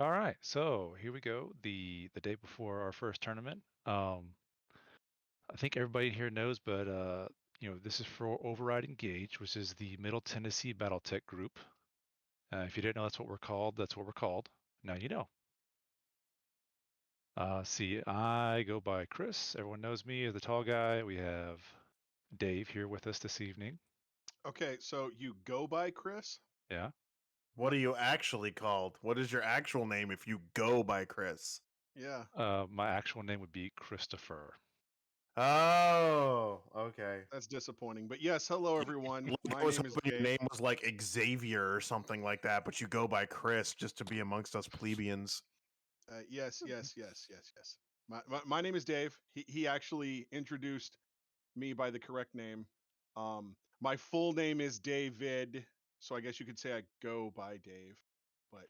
All right, so here we go. The day before our first tournament. I think everybody here knows, but this is for Override Engage, which is the Middle Tennessee Battletech group. If you didn't know that's what we're called, that's what we're called. Now you know. See, I go by Chris. Everyone knows me as the tall guy. We have Dave here with us this evening. Okay, so you go by Chris? Yeah. What are you actually called? What is your actual name if you go by Chris? Yeah. My actual name would be Christopher. Oh, okay. That's disappointing. But yes, hello everyone. My I was name is hoping your Dave. name was like Xavier or something like that, but you go by Chris just to be amongst us plebeians. Yes. My name is Dave. He actually introduced me by the correct name. My full name is David, so I guess you could say I go by Dave. But All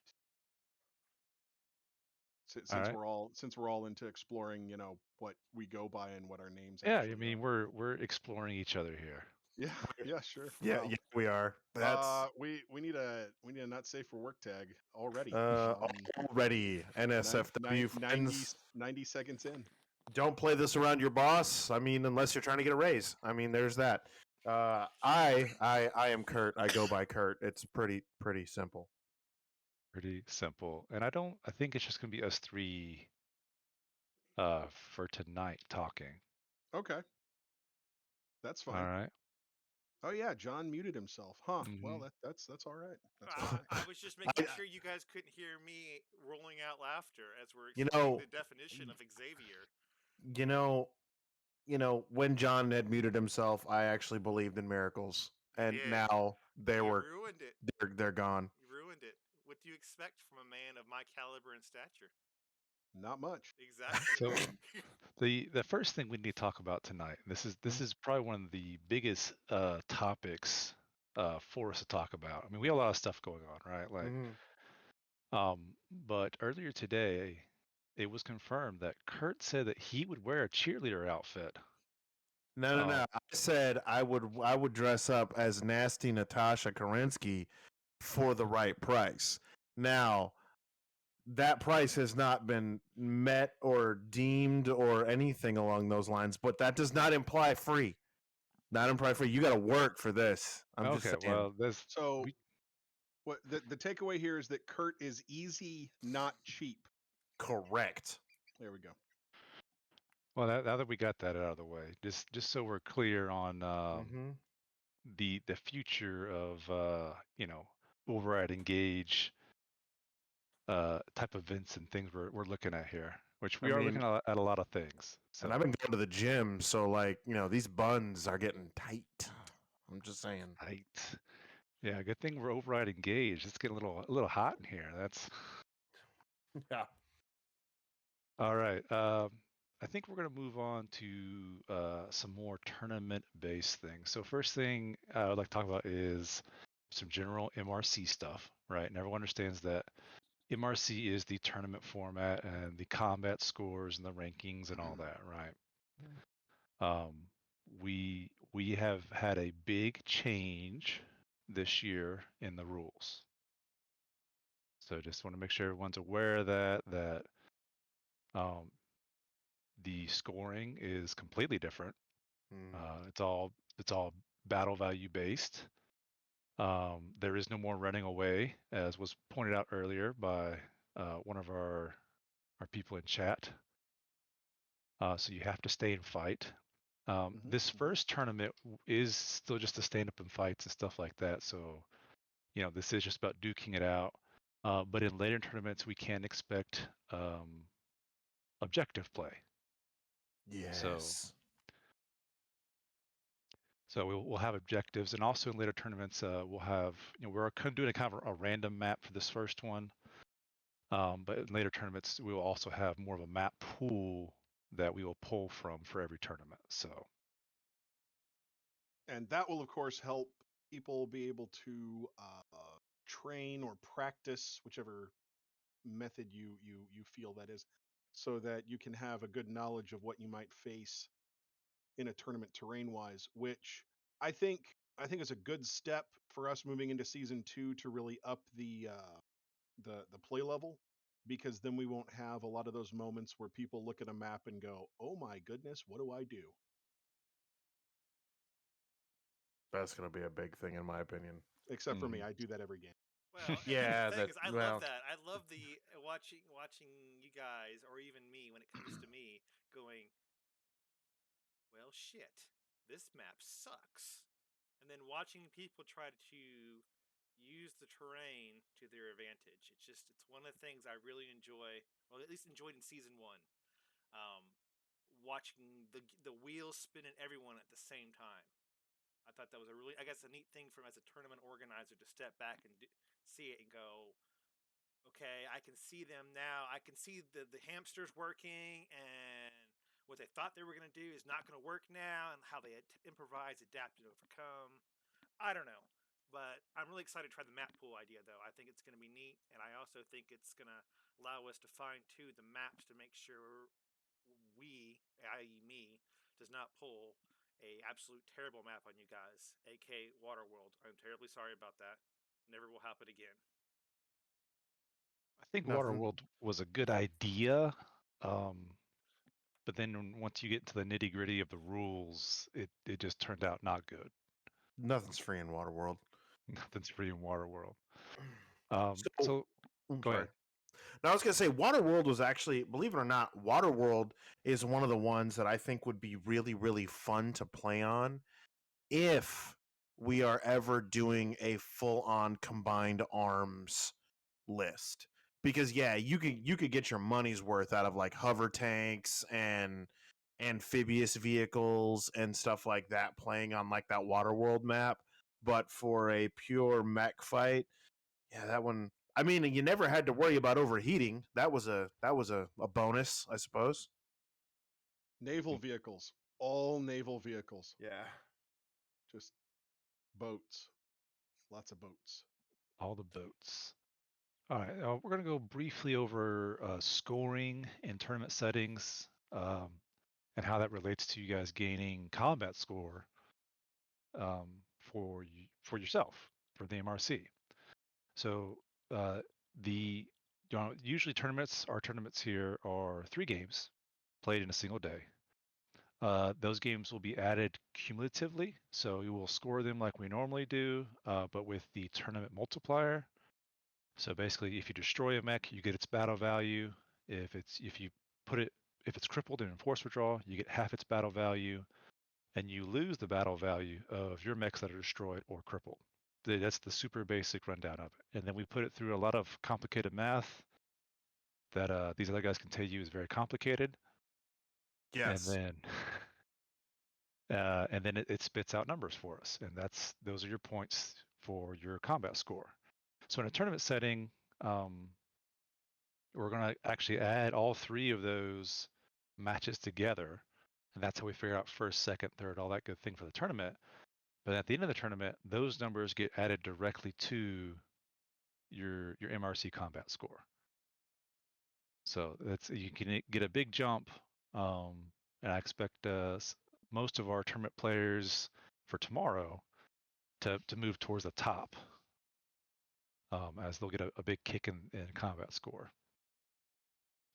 since right. we're all into exploring, what we go by and what our names Yeah, I actually mean are. we're exploring each other here. Yeah, yeah, sure. Yeah, Wow. yeah, we are. That's We need a not safe for work tag already. uh already Nine, nine, NSFW 90 friends. 90 seconds in. Don't play this around your boss. I mean, unless you're trying to get a raise. I mean, there's that. I am Kurt. I go by Kurt. It's pretty simple. Pretty simple. And I think it's just gonna be us three for tonight talking. Okay, that's All fine. right. Oh yeah, John muted himself. Huh. Well, Mm-hmm. that's all right. That's all I, right. I was just making I, sure you guys couldn't hear me rolling out laughter as we're you explaining know, the definition of Xavier. you know, when John had muted himself, I actually believed in miracles, You and did. now You ruined it. they're gone. You ruined it. What do you expect from a man of my caliber and stature? Not much. Exactly. So the first thing we need to talk about tonight, and this is probably one of the biggest topics for us to talk about. I mean, we have a lot of stuff going on, right? Like, Mm-hmm. but earlier today, it was confirmed that Kurt said that he would wear a cheerleader outfit. No. I said I would dress up as nasty Natasha Kerensky for the right price. Now, that price has not been met or deemed or anything along those lines, but that does not imply free. Not imply free. You got to work for this. I'm just Okay, saying. well, there's So we what the takeaway here is that Kurt is easy, not cheap. Correct. There we go. well now that we got that out of the way, just so we're clear on Mm-hmm. the future of override engage type of events and things we're looking at here, which I we are mean, looking at a lot of things. and So I've been going to the gym, so like, these buns are getting tight. I'm just saying. right, yeah, good thing we're override engaged. It's getting a little hot in here. That's Yeah. all right. I think we're gonna move on to some more tournament based things. So first thing I would like to talk about is some general MRC stuff, right? And everyone understands that MRC is the tournament format and the combat scores and the rankings and all that, right? Um, we have had a big change this year in the rules. So just want to make sure everyone's aware of that um, the scoring is completely different. Mm. It's all battle value based. There is no more running away, as was pointed out earlier by one of our people in chat. So you have to stay and fight. This first tournament is still just to stand up and fights and stuff like that. So, this is just about duking it out. But in later tournaments, we can expect objective play. So, Yes. so we'll have objectives, and also in later tournaments, we'll have we're doing a kind of a random map for this first one. But in later tournaments, we will also have more of a map pool that we will pull from for every tournament. So, And that will of course help people be able to train or practice whichever method you feel that is, so that you can have a good knowledge of what you might face in a tournament terrain wise, which I think I think is a good step for us moving into season 2 to really up the play level. because then we won't have a lot of those moments where people look at a map and go, "Oh my goodness, what do I do?" That's going to be a big thing, in my opinion. Except for me, I do that every game. Well, and Yeah, that's the thing that- is, I well- love that. I love the watching you guys, or even me, when it comes to me, going, well, shit, this map sucks. And then watching people try to use the terrain to their advantage. It's one of the things I really enjoy, well, at least enjoyed in season one. Watching the wheels spin in everyone at the same time. I thought that was I guess, a neat thing from as a tournament organizer to step back and see it and go, okay, I can see them now. I can see the hamsters working, and what they thought they were going to do is not going to work now, and how they improvise, adapt, and overcome. I don't know. But I'm really excited to try the map pool idea, though. I think it's going to be neat, and I also think it's going to allow us to fine-tune the maps to make sure we, i.e. me, does not pull a absolute terrible map on you guys, aka Waterworld. I'm terribly sorry about that. Never will happen again. I think Nothing. Waterworld was a good idea, but then once you get into the nitty gritty of the rules, it just turned out not good. Nothing's free in Waterworld. Nothing's free in Waterworld. So Go ahead. Now I was going to say Waterworld was actually, believe it or not, Waterworld is one of the ones that I think would be really, really fun to play on if we are ever doing a full-on combined arms list. Because yeah, you could get your money's worth out of like hover tanks and amphibious vehicles and stuff like that playing on like that Waterworld map. But for a pure mech fight, yeah, that one. I mean, you never had to worry about overheating. That was a bonus, I suppose. Naval vehicles, all naval vehicles, Yeah. just boats, lots of boats. All the boats. All right, we're going to go briefly over scoring and tournament settings, and how that relates to you guys gaining combat score for yourself for the MRC. So usually our tournaments here are 3 games played in a single day. Those games will be added cumulatively, so you will score them like we normally do, but with the tournament multiplier. So basically, if you destroy a mech, you get its battle value. If it's crippled and in force withdrawal, you get half its battle value, and you lose the battle value of your mechs that are destroyed or crippled. That's the super basic rundown of it. And then we put it through a lot of complicated math that these other guys can tell you is very complicated. Yes. And then it spits out numbers for us, and those are your points for your combat score. So in a tournament setting, we're going to actually add all 3 of those matches together, and that's how we figure out first, second, third, all that good thing for the tournament. But at the end of the tournament, those numbers get added directly to your MRC combat score. So you can get a big jump, and I expect most of our tournament players for tomorrow to move towards the top, as they'll get a big kick in combat score.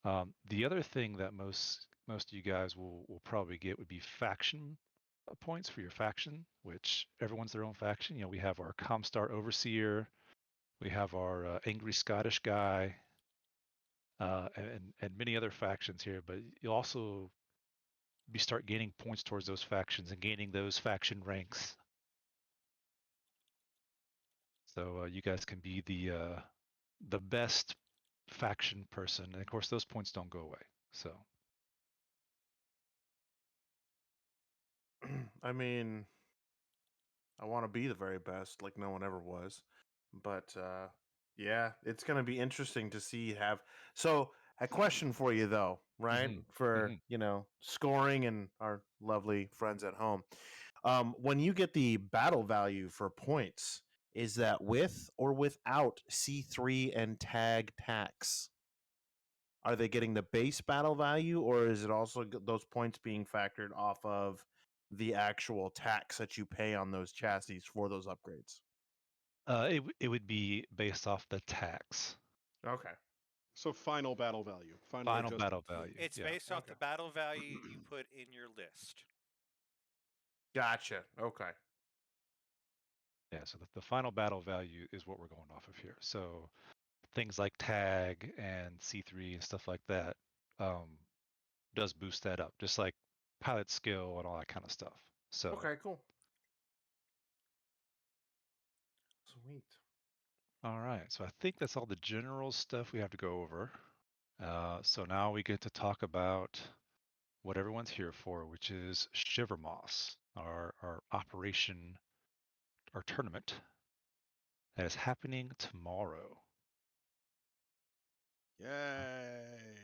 The other thing that most of you guys will probably get would be faction points for your faction, which everyone's their own faction. We have our Comstar Overseer, we have our Angry Scottish guy, and many other factions here. But you'll also start gaining points towards those factions and gaining those faction ranks. So you guys can be the best faction person, and of course those points don't go away. So I mean, I want to be the very best, like no one ever was. But yeah, it's going to be interesting to see So, a question for you though, right? For scoring and our lovely friends at home. When you get the battle value for points, is that with or without C3 and tag tax? Are they getting the base battle value, or is it also those points being factored off of the actual tax that you pay on those chassis for those upgrades? it would be based off the tax. Okay. So final battle value. Final adjusted battle value. value. It's Yeah. based off Okay. the battle value you put in your list. Gotcha. Okay. Yeah. So the final battle value is what we're going off of here. So things like tag and C3 and stuff like that does boost that up, just like pilot skill and all that kind of stuff. So Okay, cool. Sweet. all right. So I think that's all the general stuff we have to go over. So now we get to talk about what everyone's here for, which is Shiver Moss, our operation, our tournament that is happening tomorrow. Yay!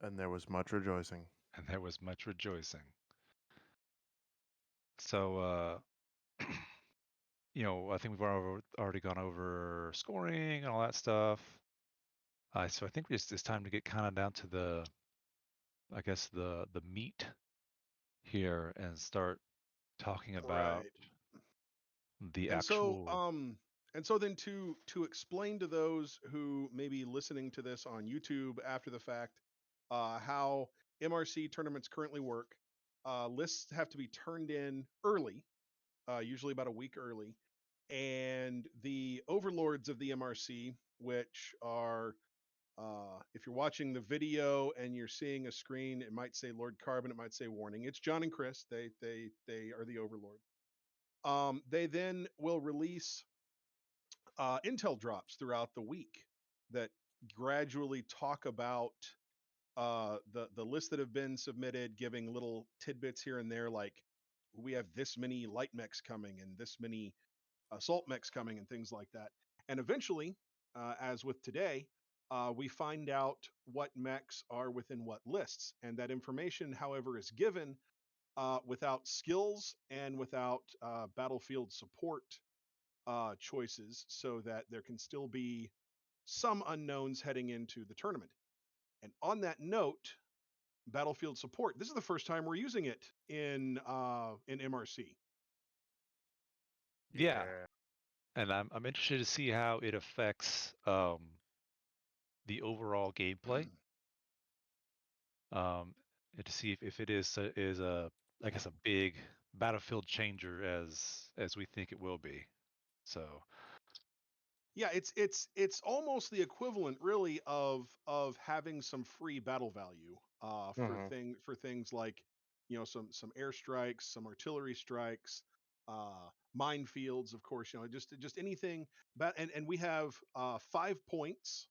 And there was much rejoicing. And there was much rejoicing. So, I think we've already gone over scoring and all that stuff. So I think it's time to get kind of down to the meat here and start talking about Right. the And so, actual. then to explain to those who may be listening to this on YouTube after the fact, how MRC tournaments currently work, lists have to be turned in early, usually about a week early, and the overlords of the MRC, which are if you're watching the video and you're seeing a screen, it might say Lord Carbon, it might say warning. It's John and Chris. They are the overlord. They then will release intel drops throughout the week that gradually talk about the lists that have been submitted, giving little tidbits here and there, like we have this many light mechs coming and this many assault mechs coming and things like that. And eventually, as with today, we find out what mechs are within what lists. And that information, however, is given without skills and without battlefield support choices, so that there can still be some unknowns heading into the tournament. And on that note, battlefield support. This is the first time we're using it in MRC. Yeah, and I'm interested to see how it affects the overall gameplay. And to see if it is a I guess a big battlefield changer as we think it will be. So Yeah, it's almost the equivalent, really, of having some free battle value Mhm. for things like some airstrikes, some artillery strikes, minefields, of course. Just anything. And we have 5 points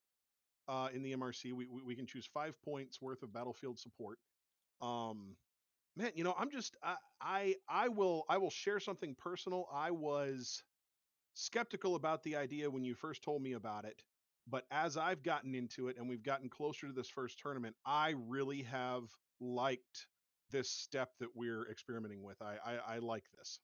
in the MRC. We can choose 5 points worth of battlefield support. Um, Man, I will share something personal. I was skeptical about the idea when you first told me about it, but as I've gotten into it and we've gotten closer to this first tournament, I really have liked this step that we're experimenting with. I like this.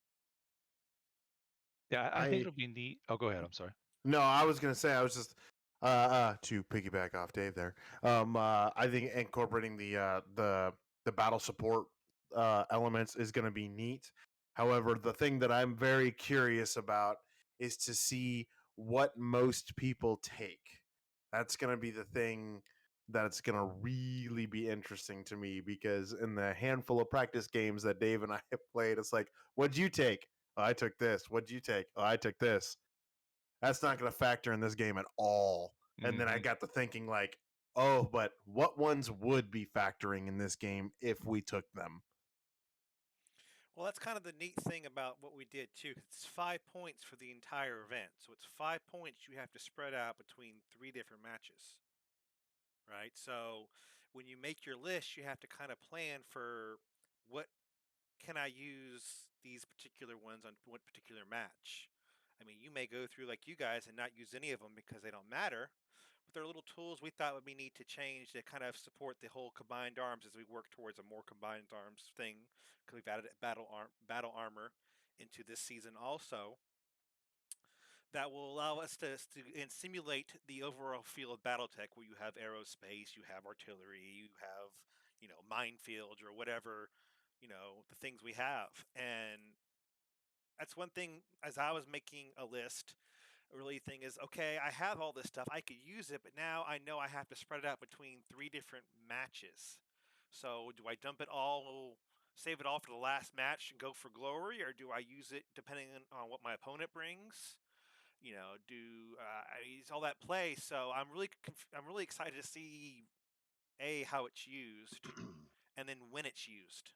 yeah, I think I it'll be neat. Oh, go ahead. I'm sorry. No, I was gonna say I was just to piggyback off Dave there. I think incorporating the battle support elements is gonna be neat. However, the thing that I'm very curious about is to see what most people take. That's gonna be the thing that's gonna really be interesting to me, because in the handful of practice games that Dave and I have played, it's like, what'd you take? Oh, I took this. What'd you take? Oh, I took this. That's not going to factor in this game at all. And then I Hmm. got to thinking, like, oh, but what ones would be factoring in this game if we took them? Well, that's kind of the neat thing about what we did too. It's 5 points for the entire event, so it's 5 points you have to spread out between 3 different matches, right? So when you make your list, you have to kind of plan for what can I use these particular ones on what particular match. I mean, you may go through like you guys and not use any of them because they don't matter, but they're little tools we thought would be neat to change to kind of support the whole combined arms as we work towards a more combined arms thing. Because we've added battle armor into this season also. That will allow us to and simulate the overall feel of Battletech, where you have aerospace, you have artillery, you have minefields or whatever, the things we have. And that's one thing. As I was making a list, really thing is, okay, I have all this stuff, I could use it, but now I know I have to spread it out between 3 different matches. So do I dump it all, save it all for the last match and go for glory, or do I use it depending on what my opponent brings? It's all that play. So I'm really excited to see how it's used, and then when it's used.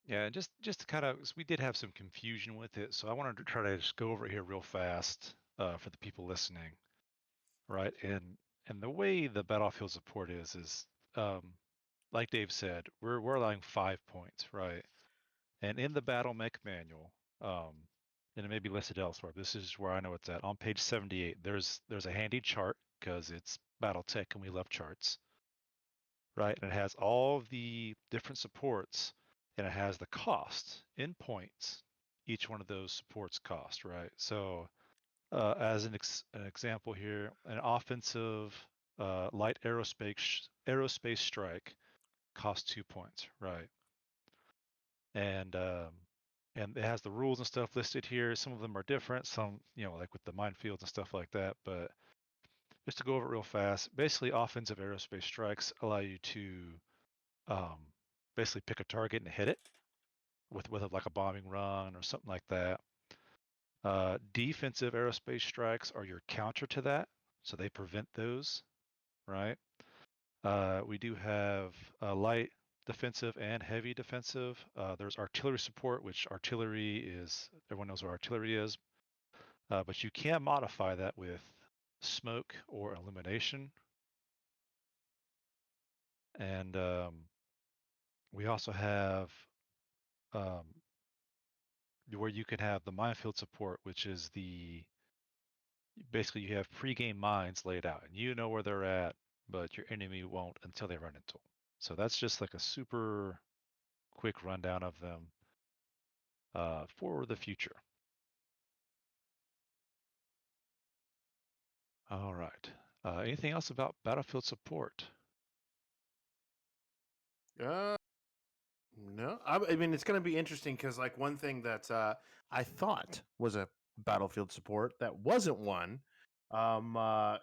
Yeah, just to kind of, we did have some confusion with it, so I wanted to try to just go over it here real fast for the people listening, right? And the way the battlefield support is like Dave said, we're allowing 5 points, right? And in the battle mech manual, and it may be listed elsewhere. This is where I know it's at. On page 78, there's a handy chart because it's Battletech and we love charts, right? And it has all of the different supports, and it has the cost in points. Each one of those supports cost, right? So, as an example here, an offensive light aerospace strike costs 2 points, right? And it has the rules and stuff listed here. Some of them are different. Some, like with the minefields and stuff like that. But just to go over it real fast, basically, offensive aerospace strikes allow you to basically pick a target and hit it with like a bombing run or something like that. Defensive aerospace strikes are your counter to that, so they prevent those, right? We do have light defensive and heavy defensive. There's artillery support, which artillery is, everyone knows what artillery is, but you can modify that with smoke or illumination. And we also have where you can have the minefield support, which is basically you have pre-game mines laid out and you know where they're at, but your enemy won't until they run into them. So that's just like a super quick rundown of them for the future. All right. Anything else about battlefield support? No, I mean it's going to be interesting because like one thing that I thought was a battlefield support that wasn't one,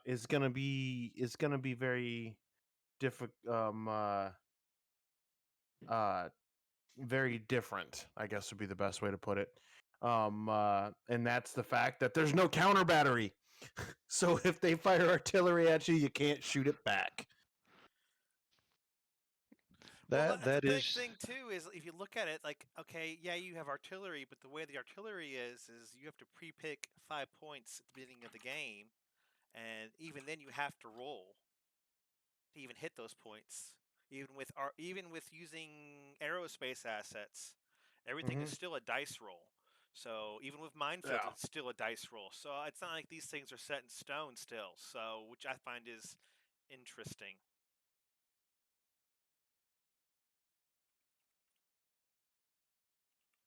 is going to be very difficult, very different. I guess would be the best way to put it. And that's the fact that there's no counter battery. So if they fire artillery at you, you can't shoot it back. Well, the That big is thing too is if you look at it, like, okay, yeah, you have artillery, but the way the artillery is you have to pre-pick 5 points at the beginning of the game, and even then you have to roll to even hit those points. Even with using aerospace assets, everything is still a dice roll. So even with minefields, Yeah. it's still a dice roll. So it's not like these things are set in stone still. So which I find is interesting.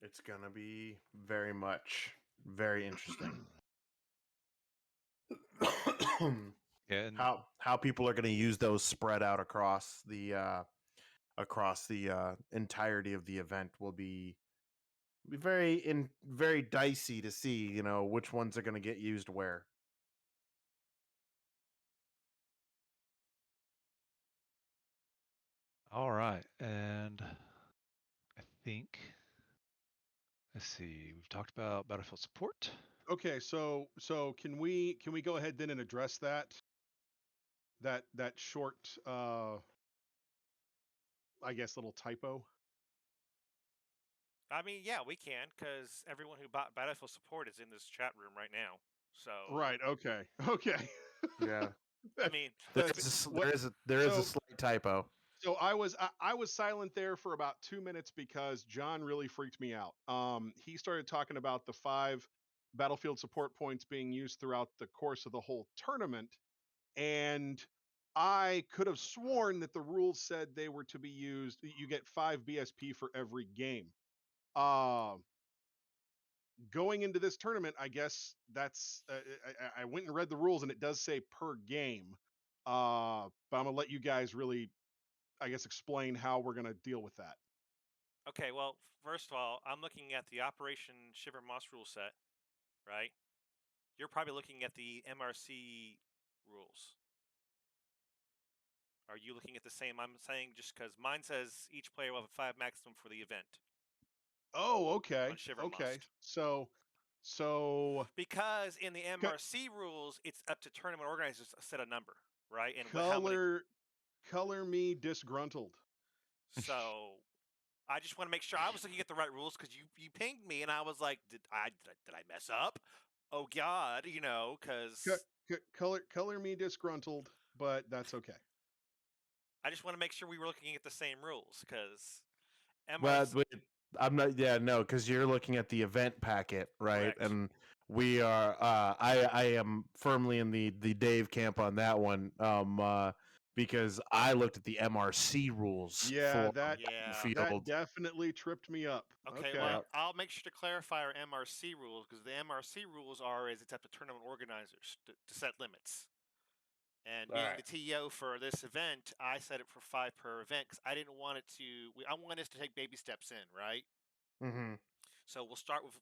It's going to be very interesting. and How people are going to use those spread out across the entirety of the event will be very dicey to see, which ones are going to get used where. all right. And I think, let's see, we've talked about battlefield support. Okay, so can we go ahead then and address that short I guess little typo? I mean, yeah, we can, because everyone who bought Battlefield support is in this chat room right now. So Right, okay. Okay. Yeah. I mean, There let's be, is a slight typo. So I was silent there for about 2 minutes because John really freaked me out. He started talking about the 5 battlefield support points being used throughout the course of the whole tournament, and I could have sworn that the rules said they were to be used. You get 5 BSP for every game. Going into this tournament, I guess that's I went and read the rules, and it does say per game. But I'm gonna let you guys really, I guess, explain how we're gonna deal with that. okay. Well, first of all, I'm looking at the Operation Shiver Moss rule set, right? You're probably looking at the MRC rules. Are you looking at the same? I'm saying just because mine says each player will have 5 maximum for the event. Oh, okay. On Shiver Okay. Must. So Because in the MRC rules, it's up to tournament organizers to set a number, right? And how many? color me disgruntled. So I just want to make sure I was looking at the right rules because you pinged me and I was like, did I mess up? Oh God, because Color me disgruntled, but that's okay. I just want to make sure we were looking at the same rules because Well, MRC. I'm not. Yeah, no, because you're looking at the event packet, right? Correct. And we are. I am firmly in the Dave camp on that one. Because I looked at the MRC rules Yeah, for that Battlefield. definitely tripped me up. Okay, well, I'll make sure to clarify our MRC rules because the MRC rules is it's up to tournament organizers to set limits. And being the TO for this event, I set it for 5 per event because I didn't want it to. I want us to take baby steps in, right? Mm-hmm. So we'll start with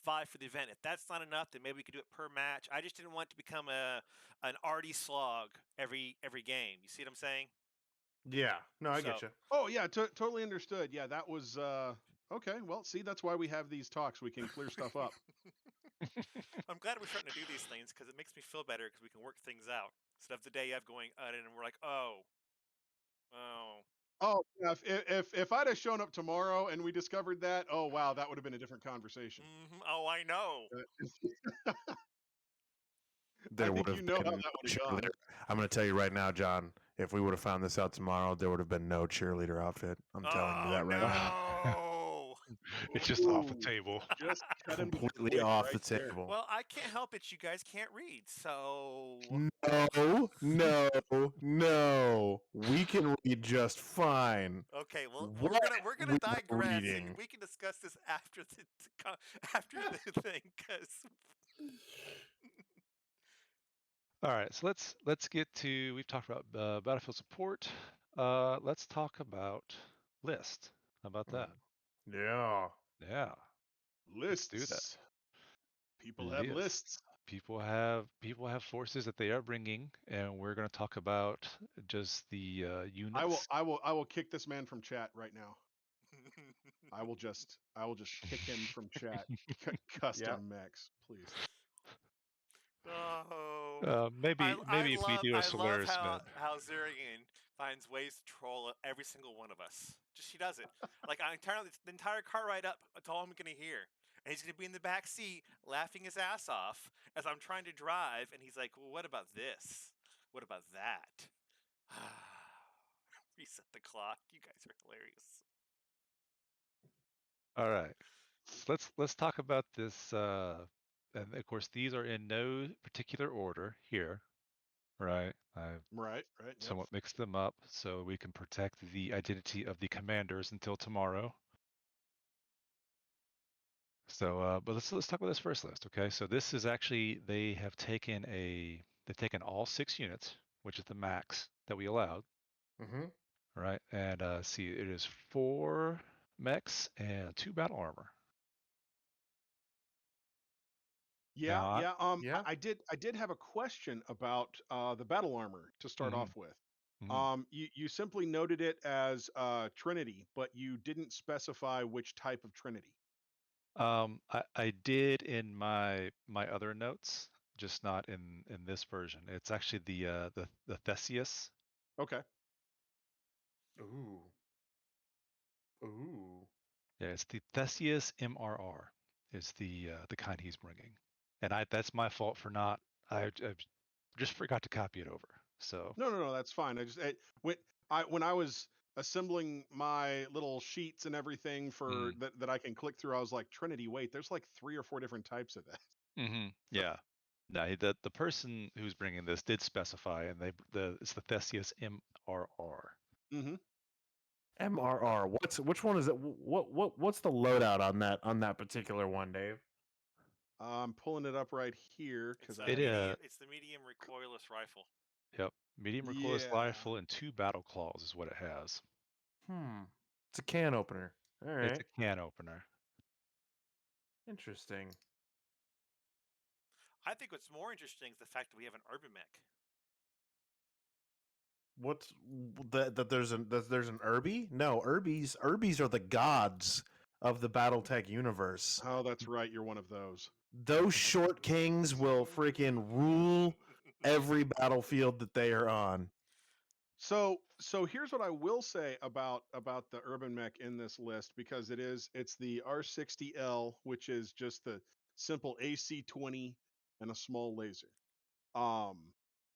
5 for the event. If that's not enough, then maybe we could do it per match. I just didn't want it to become an arty slog every game. You see what I'm saying? Yeah. No, I get you. Oh yeah, totally understood. Yeah, that was okay. Well, see, that's why we have these talks. We can clear stuff up. I'm glad we're starting to do these things because it makes me feel better because we can work things out instead of the day of going and we're like, oh. Oh yeah, if I'd have shown up tomorrow and we discovered that, oh wow, that would have been a different conversation. Mm-hmm. Oh, I know. There I think would you have know how been that would have gone. I'm going to tell you right now, John. If we would have found this out tomorrow, there would have been no cheerleader outfit. I'm telling you that right now. It's just off the table. Just cut him to the Completely quick off right the there. table. Well, I can't help it. You guys can't read, so No. We can read just fine. okay. Well, What we're we gonna were digress, reading. and we can discuss this after the thing. Because All right, so let's get to. We've talked about battlefield support. Let's talk about list. How about that? Yeah. Yeah. Let's do that. Lists. People have lists. People have forces that they are bringing, and we're going to talk about just the units. I will kick this man from chat right now. I will just kick him from chat. Custom mechs, please. oh, maybe if we do a love Solaris med. how Zurian finds ways to troll every single one of us. Just she does it. Like the entire car ride up. That's all I'm gonna hear. And he's gonna be in the back seat laughing his ass off as I'm trying to drive, and he's like, "Well, what about this? What about that?" Reset the clock. You guys are hilarious. All right, so let's talk about this. And of course, these are in no particular order here, right? I've Right. somewhat mixed them up so we can protect the identity of the commanders until tomorrow. So, but let's talk about this first list, okay? So this is actually they've taken all 6 units, which is the max that we allowed. Mm-hmm. Right, and see, it is 4 mechs and 2 battle armor. Yeah. Yeah. I did have a question about the battle armor to start off with. You simply noted it as Trinity, but you didn't specify which type of Trinity. I did in my other notes, just not in this version. It's actually the Theseus. Okay. Ooh. Yeah, it's the Theseus MRR is the kind he's bringing, and that's my fault for not. I just forgot to copy it over. So No, that's fine. When I was assembling my little sheets and everything for that I can click through, I was like, Trinity, wait, there's like 3 or 4 different types of that. Yeah. No, the person who's bringing this did specify, and it's the Theseus MRR. Mm-hmm. MRR. Which one is it? What's the loadout on that particular one, Dave? I'm pulling it up right here because it's the medium recoilless rifle. Yep, medium recoilless rifle and 2 battle claws is what it has. It's a can opener. All right. It's a can opener. Interesting. I think what's more interesting is the fact that we have an urban mech. What's that? There's an Irby? No, Irbies are the gods of the BattleTech universe. Oh, that's right. You're one of those. Those short kings will freaking rule every battlefield that they are on. So here's what I will say about the urban mech in this list, because it's the R60L, which is just the simple AC-20 and a small laser.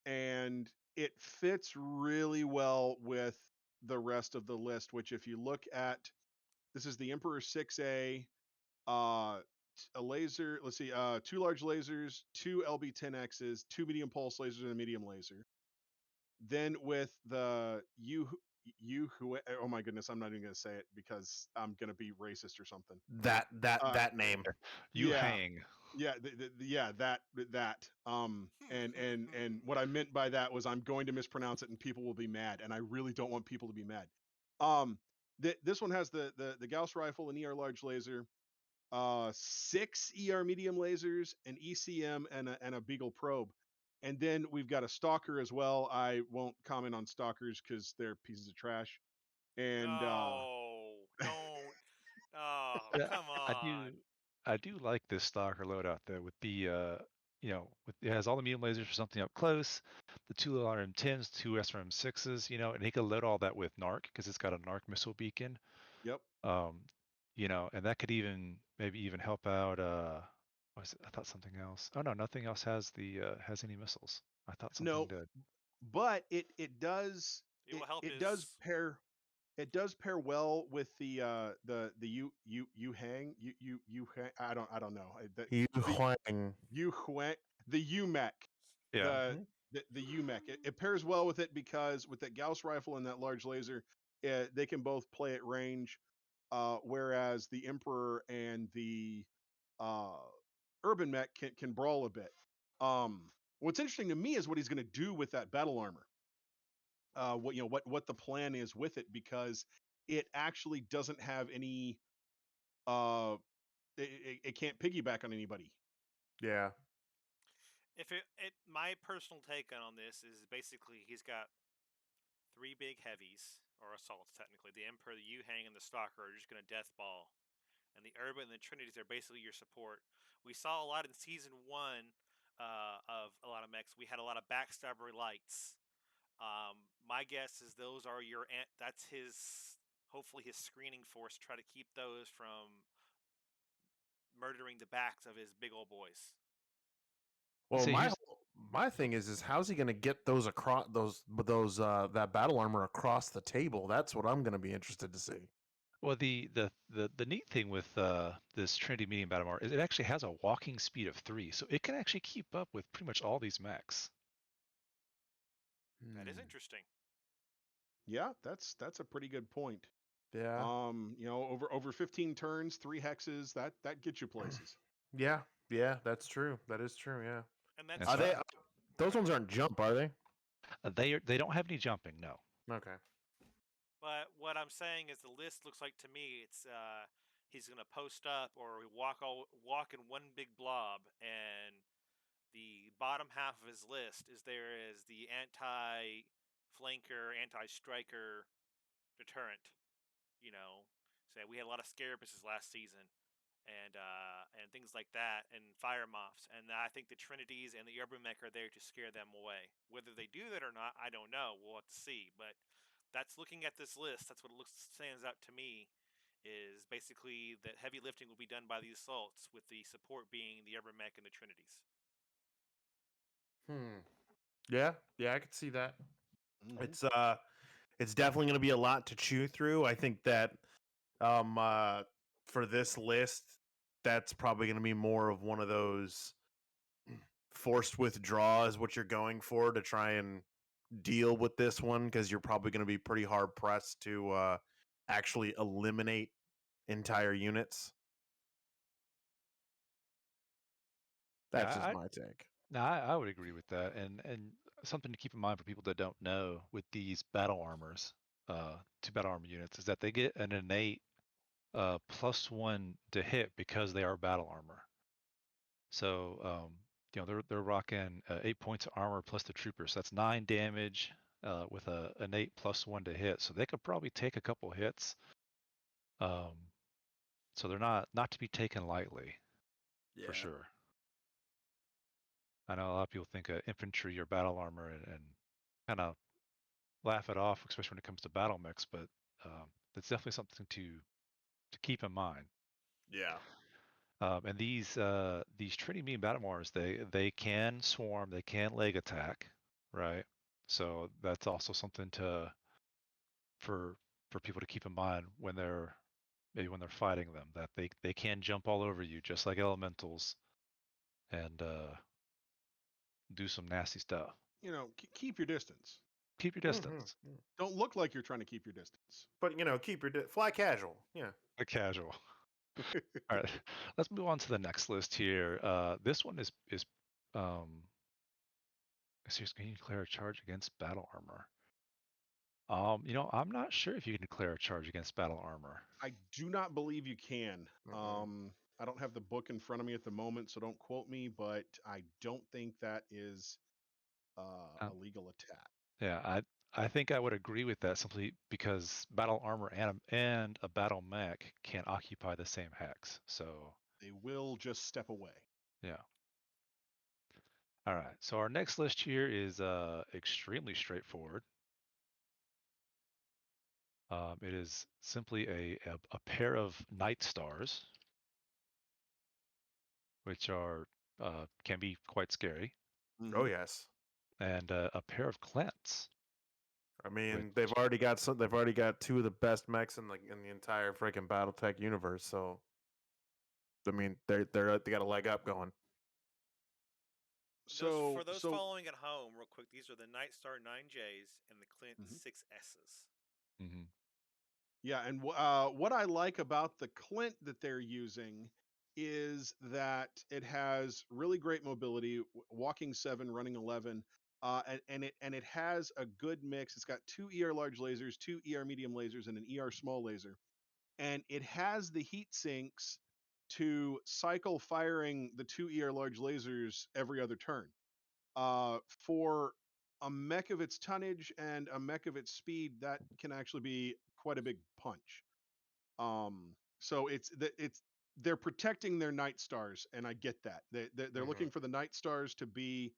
And it fits really well with the rest of the list, which if you look at, this is the Emperor 6A, a laser, let's see, 2 large lasers, 2 LB-10Xs, 2 medium pulse lasers, and a medium laser. Then with the oh my goodness, I'm not even gonna say it because I'm gonna be racist or something. That name. You Yeah, hang. yeah, yeah, that. And what I meant by that was I'm going to mispronounce it and people will be mad, and I really don't want people to be mad. This one has the Gauss rifle, an ER large laser, 6 ER medium lasers, an ECM, and a Beagle probe. And then we've got a stalker as well. I won't comment on stalkers because they're pieces of trash. And No, don't. Oh, Yeah, come I on. do. I do like this stalker loadout though, with the it has all the medium lasers for something up close, the 2 LRM-10s, 2 SRM-6s, and he can load all that with NARC because it's got a NARC missile beacon. yep. Um, and that could maybe even help out. What is it? I thought something else. Oh no, nothing else has any missiles. I thought something No, did. but it does It will help it his. does pair well with the you hang you hang, I don't know You the Huang. you Hua- the UMEC, Yeah. the the UMEC. It pairs well with it because with that Gauss rifle and that large laser, they can both play at range, whereas the Emperor and the uh, Urban Mech can brawl a bit. What's interesting to me is what he's going to do with that battle armor. What the plan is with it, because it actually doesn't have any. It can't piggyback on anybody. Yeah. If my personal take on this is basically he's got 3 big heavies or assaults technically. The Emperor, the Yuhang, and the Stalker are just going to death ball, and the Urban and the Trinities are basically your support. We saw a lot in season 1 of a lot of mechs. We had a lot of backstabber lights. My guess is those are that's his, hopefully his screening force to try to keep those from murdering the backs of his big old boys. Well, See, my thing is how's he going to get those across those that battle armor across the table? That's what I'm going to be interested to see. well, the neat thing with this Trinity medium battle armor is it actually has a walking speed of 3, so it can actually keep up with pretty much all these mechs. That is Hmm. interesting. Yeah, that's a pretty good point. Yeah. Over 15 turns, 3 hexes, that gets you places. Yeah. Yeah. That's true. That is true. Yeah. And And that's Are so they? Those ones aren't jump, are they? they don't have any jumping, no. Okay. But what I'm saying is the list looks like to me it's he's gonna post up or walk in one big blob, and the bottom half of his list is there is the anti-flanker, anti-striker deterrent. Say we had a lot of scaramuses last season, and things like that, and fire moths, and I think the Trinities and the Urban Mech are there to scare them away. Whether they do that or not, I don't know. We'll have to see. But that's looking at this list. That's what it looks stands out to me. Is basically that heavy lifting will be done by the assaults, with the support being the Urban Mech and the Trinities. Yeah. Yeah. I could see that. Mhm. It's definitely going to be a lot to chew through. I think that um uh for this list, that's probably going to be more of one of those forced withdrawals what you're going for to try and deal with this one, because you're probably going to be pretty hard pressed to actually eliminate entire units. Yeah, That's just my take. no, I would agree with that. And something to keep in mind for people that don't know with these battle armors, 2 battle armor units, is that they get an innate +1 to hit because they are battle armor. So they're rocking 8 points of armor plus the trooper, so that's 9 damage with an innate +1 to hit. So they could probably take a couple hits. So they're not to be taken lightly, for sure. I know a lot of people think infantry or battle armor and kind of laugh it off, especially when it comes to battle mechs, but it's definitely something to keep in mind. Yeah. And these training beam battle mars, they can swarm, they can leg attack, right? So that's also something for people to keep in mind when they're fighting them, that they can jump all over you just like elementals and do some nasty stuff. Keep your distance. Keep your distance. Don't look like you're trying to keep your distance. But keep your fly casual. Yeah. A casual. All right, let's move on to the next list here. This one is serious. Can you declare a charge against battle armor? I'm not sure if you can declare a charge against battle armor. I do not believe you can. I don't have the book in front of me at the moment, so don't quote me, but I don't think that is a legal attack. Yeah, I think I would agree with that simply because battle armor and a battle mech can occupy the same hex. So they will just step away. Yeah. All right. So our next list here is extremely straightforward. It is simply a pair of night stars, which are can be quite scary. Mm-hmm. Oh yes. And a pair of Clint's. I mean, they've already got two of the best mechs in the entire freaking Battletech universe. So, I mean, they got a leg up going. So for those following at home, real quick, these are the Nightstar 9Js and the Clint 6Ss. Mm-hmm. Yeah, and what I like about the Clint that they're using is that it has really great mobility, walking 7, running 11, and it has a good mix. It's got 2 ER large lasers, 2 ER medium lasers, and an ER small laser, and it has the heat sinks to cycle firing the 2 ER large lasers every other turn. For a mech of its tonnage and a mech of its speed, that can actually be quite a big punch. So they're protecting their night stars, and I get that. They're looking for the night stars to be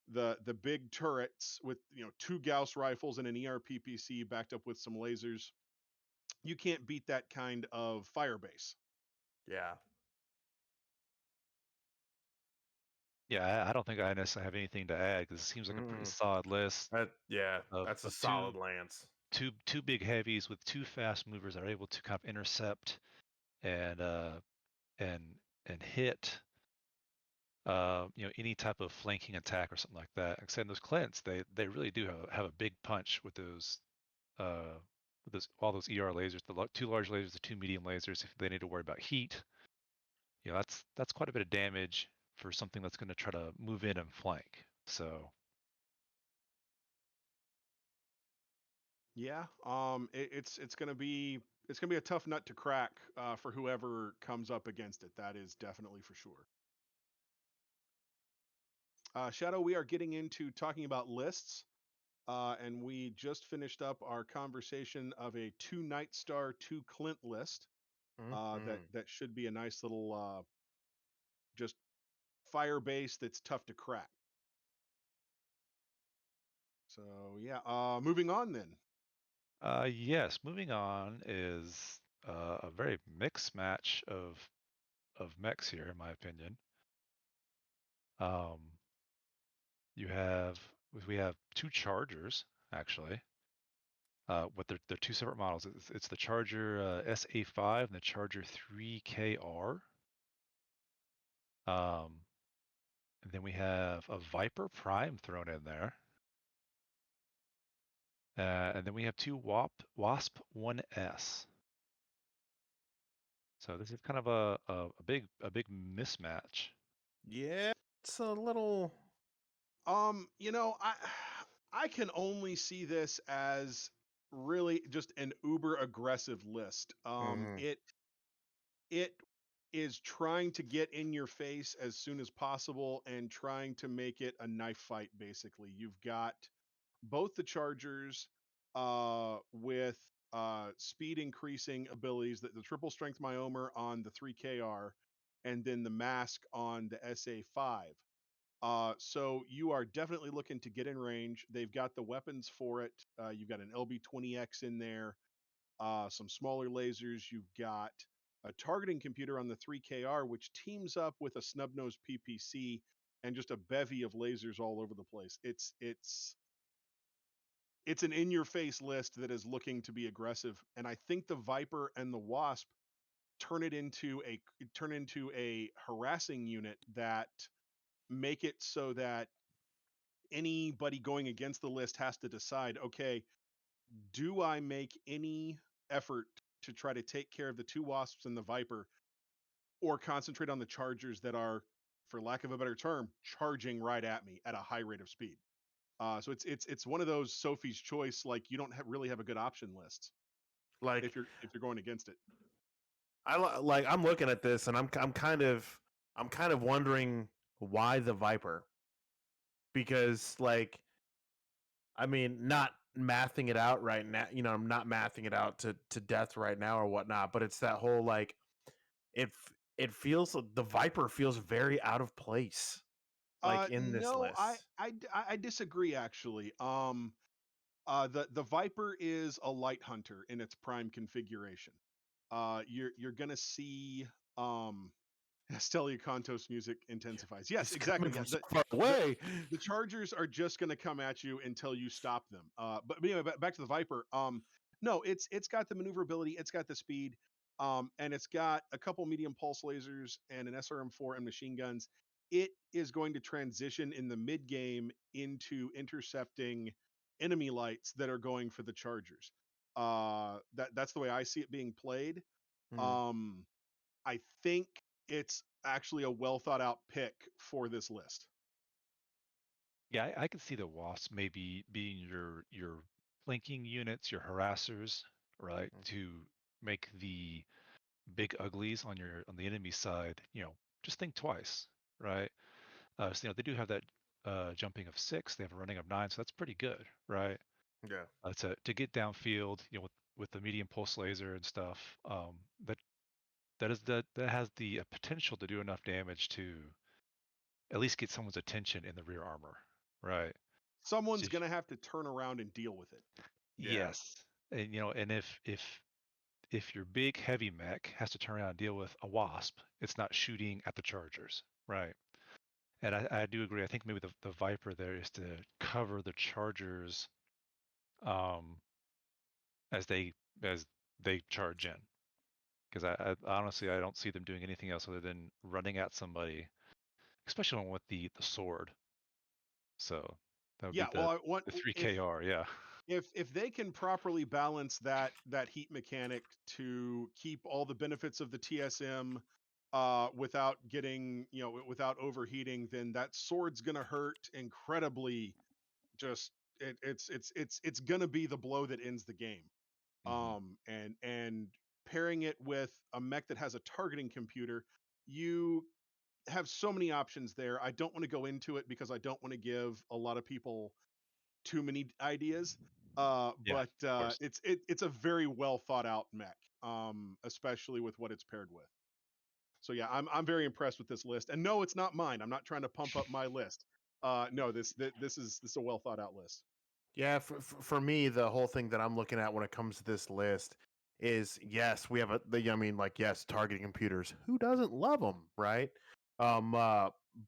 the big turrets with 2 Gauss rifles and an ERPPC backed up with some lasers. You can't beat that kind of fire base. Yeah. Yeah, I don't think I necessarily have anything to add because it seems like a pretty solid list. That's a solid lance. Two big heavies with 2 fast movers that are able to kind of intercept and hit any type of flanking attack or something like that. Except those Clint's, they really do have a big punch with those all those ER lasers, the 2 large lasers, the 2 medium lasers. If they need to worry about heat, that's quite a bit of damage for something that's going to try to move in and flank. So yeah, it's going to be a tough nut to crack for whoever comes up against it. That is definitely for sure. Shadow, we are getting into talking about lists, and we just finished up our conversation of a 2 Nightstar, 2 Clint list. That should be a nice little just fire base that's tough to crack. So yeah, moving on then. yes, moving on is a very mixed match of mechs here, in my opinion. We have 2 Chargers actually. But they're 2 separate models. It's the Charger SA5 and the Charger 3KR. And then we have a Viper Prime thrown in there. And then we have 2 Wasp 1S. So this is kind of a big mismatch. Yeah, it's a little. I can only see this as really just an uber aggressive list. It is trying to get in your face as soon as possible and trying to make it a knife fight. Basically, you've got both the Chargers with speed increasing abilities, the triple strength Myomer on the 3KR, and then the mask on the SA5. So you are definitely looking to get in range. They've got the weapons for it. You've got an LB20X in there, some smaller lasers. You've got a targeting computer on the 3KR, which teams up with a snub-nosed PPC and just a bevy of lasers all over the place. It's an in-your-face list that is looking to be aggressive, and I think the Viper and the Wasp turn into a harassing unit that make it so that anybody going against the list has to decide, okay, do I make any effort to try to take care of the two Wasps and the Viper, or concentrate on the Chargers that are, for lack of a better term, charging right at me at a high rate of speed? So it's one of those Sophie's choice. Like, you don't really have a good option list Like if you're going against it. I'm looking at this and I'm kind of wondering why the Viper, because like I mean, not mathing it out right now, I'm not mathing it out to death right now or whatnot, but it's that whole like it it feels, the Viper feels very out of place like in this No, list. I disagree actually. The Viper is a light hunter in its prime configuration. You're gonna see Stelia Contos music intensifies. Yes, It's coming exactly. Yeah, from so far the away. the Chargers are just gonna come at you until you stop them. But anyway, back to the Viper. No, it's got the maneuverability, it's got the speed, and it's got a couple medium pulse lasers and an SRM4 and machine guns. It is going to transition in the mid game into intercepting enemy lights that are going for the Chargers. That's the way I see it being played. Hmm. Um, I think it's actually a well thought out pick for this list. Yeah, I can see the Wasp maybe being your flanking units, your harassers, right? To make the big uglies on the enemy side, just think twice, right? So they do have that jumping of 6, they have a running of 9, so that's pretty good, right? Yeah. To get downfield, with the medium pulse laser and stuff, that that has the potential to do enough damage to at least get someone's attention in the rear armor, right? So Someone's going to have to turn around and deal with it. Yeah. yes, and and if your big heavy mech has to turn around and deal with a Wasp, it's not shooting at the Chargers, right? And I do agree. I think maybe the Viper there is to cover the Chargers um, as they as they charge in, because I honestly I don't see them doing anything else other than running at somebody, especially one with the sword. So that would be Yeah, well, I want the 3KR, yeah. if they can properly balance that heat mechanic to keep all the benefits of the TSM without getting, without overheating, then that sword's going to hurt incredibly. Just it's going to be the blow that ends the game. Hmm. And pairing it with a mech that has a targeting computer, you have so many options there. I don't want to go into it because I don't want to give a lot of people too many ideas. Yeah, But of course. it's a very well thought out mech, especially with what it's paired with. So yeah, I'm very impressed with this list. And no, it's not mine. I'm not trying to pump up my list. No, this is a well thought out list. Yeah, for me, the whole thing that I'm looking at when it comes to this list is, yes, we have I mean, like, yes, targeting computers. Who doesn't love them, right?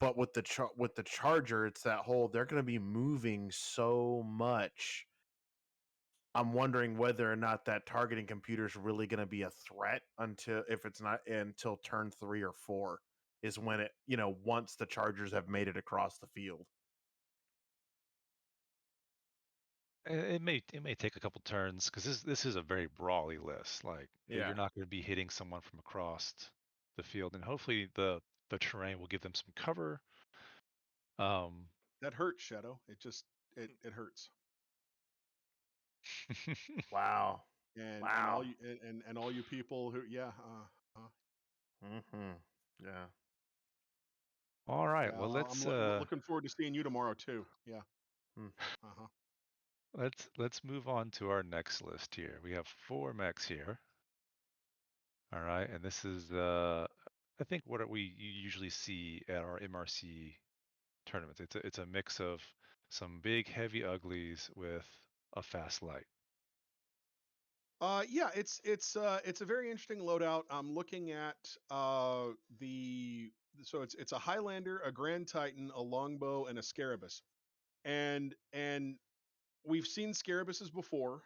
But with with the Charger, it's that whole, they're going to be moving so much. I'm wondering whether or not that targeting computer is really going to be a threat until, if it's not until turn 3 or 4 is when it, once the Chargers have made it across the field. It may take a couple turns because this is a very brawly list. Like Yeah. you're not going to be hitting someone from across the field, and hopefully the terrain will give them some cover. Um, That hurts, Shadow. It hurts. Wow. And all Wow. you and all you people who, yeah, Mm-hmm. Yeah. All right. Yeah, Well, I'm looking forward to seeing you tomorrow too. Yeah. Hmm. Uh-huh. let's move on to our next list here. We have 4 mechs here. All right, and this is I think what we you usually see at our MRC tournaments. It's a mix of some big heavy uglies with a fast light. Yeah, it's a very interesting loadout. I'm looking at the so it's a Highlander, a Grand Titan, a Longbow, and a Scarabus. And we've seen Scarabuses before.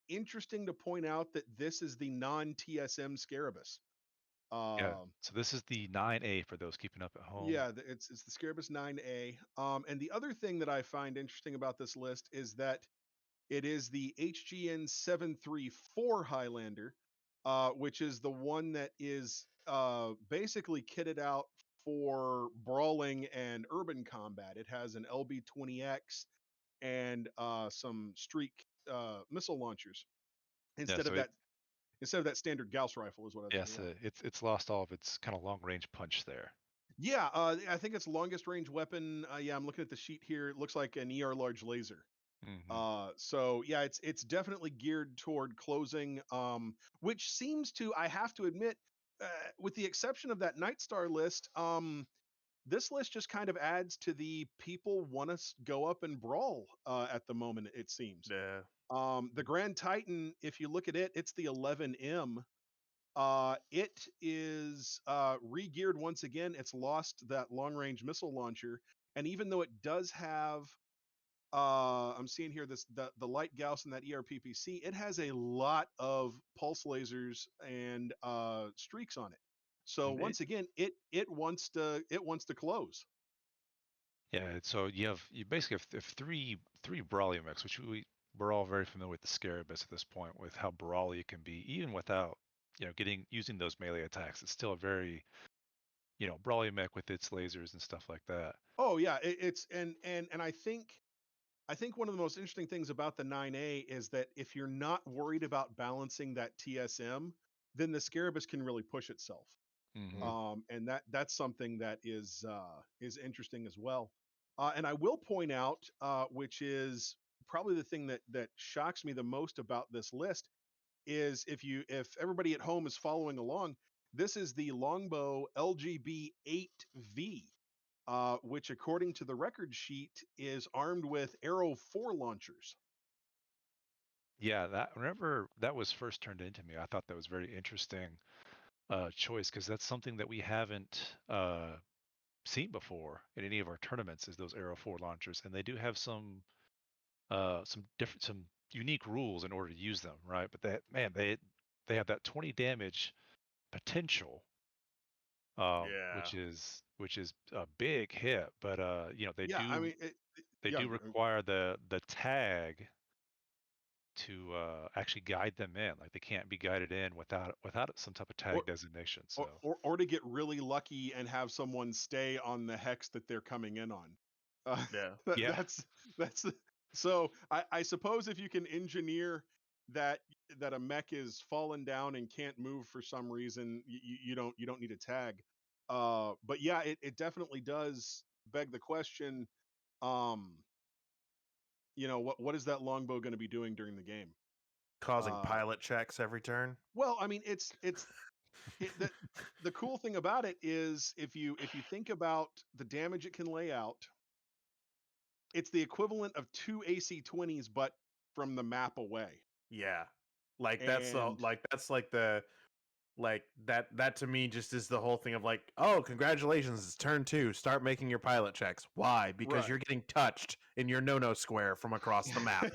Interesting to point out that this is the non-TSM Scarabus. Yeah. Um, So this is the 9A for those keeping up at home. yeah, it's the Scarabus 9A. And the other thing that I find interesting about this list is that it is the HGN 734 Highlander, which is the one that is basically kitted out for brawling and urban combat. It has an LB-20X and some Streak missile launchers Yeah. instead of So that standard Gauss rifle is what I was saying. yes, Yeah. it's lost all of its kind of long range punch there. Yeah, I think it's longest range weapon. Yeah, I'm looking at the sheet here. It looks like an ER large laser. Hmm. So yeah, it's definitely geared toward closing, which seems to, I have to admit, with the exception of that Nightstar list, this list just kind of adds to the people want to go up and brawl at the moment. It seems. Yeah. The Grand Titan, if you look at it, it's the 11M. It is re-geared once again. It's lost that long-range missile launcher, and even though it does have I'm seeing here the light Gauss and that ERPPC. It has a lot of pulse lasers and streaks on it. So And once again, it wants to close. yeah, so you basically have three brawly mechs, which we're all very familiar with the Scarabus at this point, with how brawly it can be, even without using those melee attacks. It's still a very brawly mech with its lasers and stuff like that. Oh yeah, it's and I think one of the most interesting things about the 9A is that if you're not worried about balancing that TSM, then the Scarabus can really push itself. Hmm. And that's something that is interesting as well. And I will point out, which is probably the thing that shocks me the most about this list, is if everybody at home is following along, this is the Longbow LGB-8V, which according to the record sheet is armed with Arrow 4 launchers. Yeah, that whenever that was first turned into me, I thought that was very interesting choice because that's something that we haven't seen before in any of our tournaments is those Arrow 4 launchers, and they do have some unique rules in order to use them, right? But they have that 20 damage potential, Yeah. which is a big hit. But they Yeah, I mean, yeah, require the tag to actually guide them in. Like they can't be guided in without some type of or tag designation. So or to get really lucky and have someone stay on the hex that they're coming in on. Uh, Yeah. yeah, that's so I suppose if you can engineer that a mech is fallen down and can't move for some reason, you don't need a tag. But yeah, it definitely does beg the question. Um, what is that longbow going to be doing during the game? Causing Uh, pilot checks every turn. well, I mean, the cool thing about it is if you think about the damage it can lay out, it's the equivalent of two AC-20s, but from the map away. Yeah. Like And that's like the like that to me just is the whole thing of like, oh, congratulations, it's turn 2. Start making your pilot checks. Why? Because you're right. getting touched in your no-no square from across the map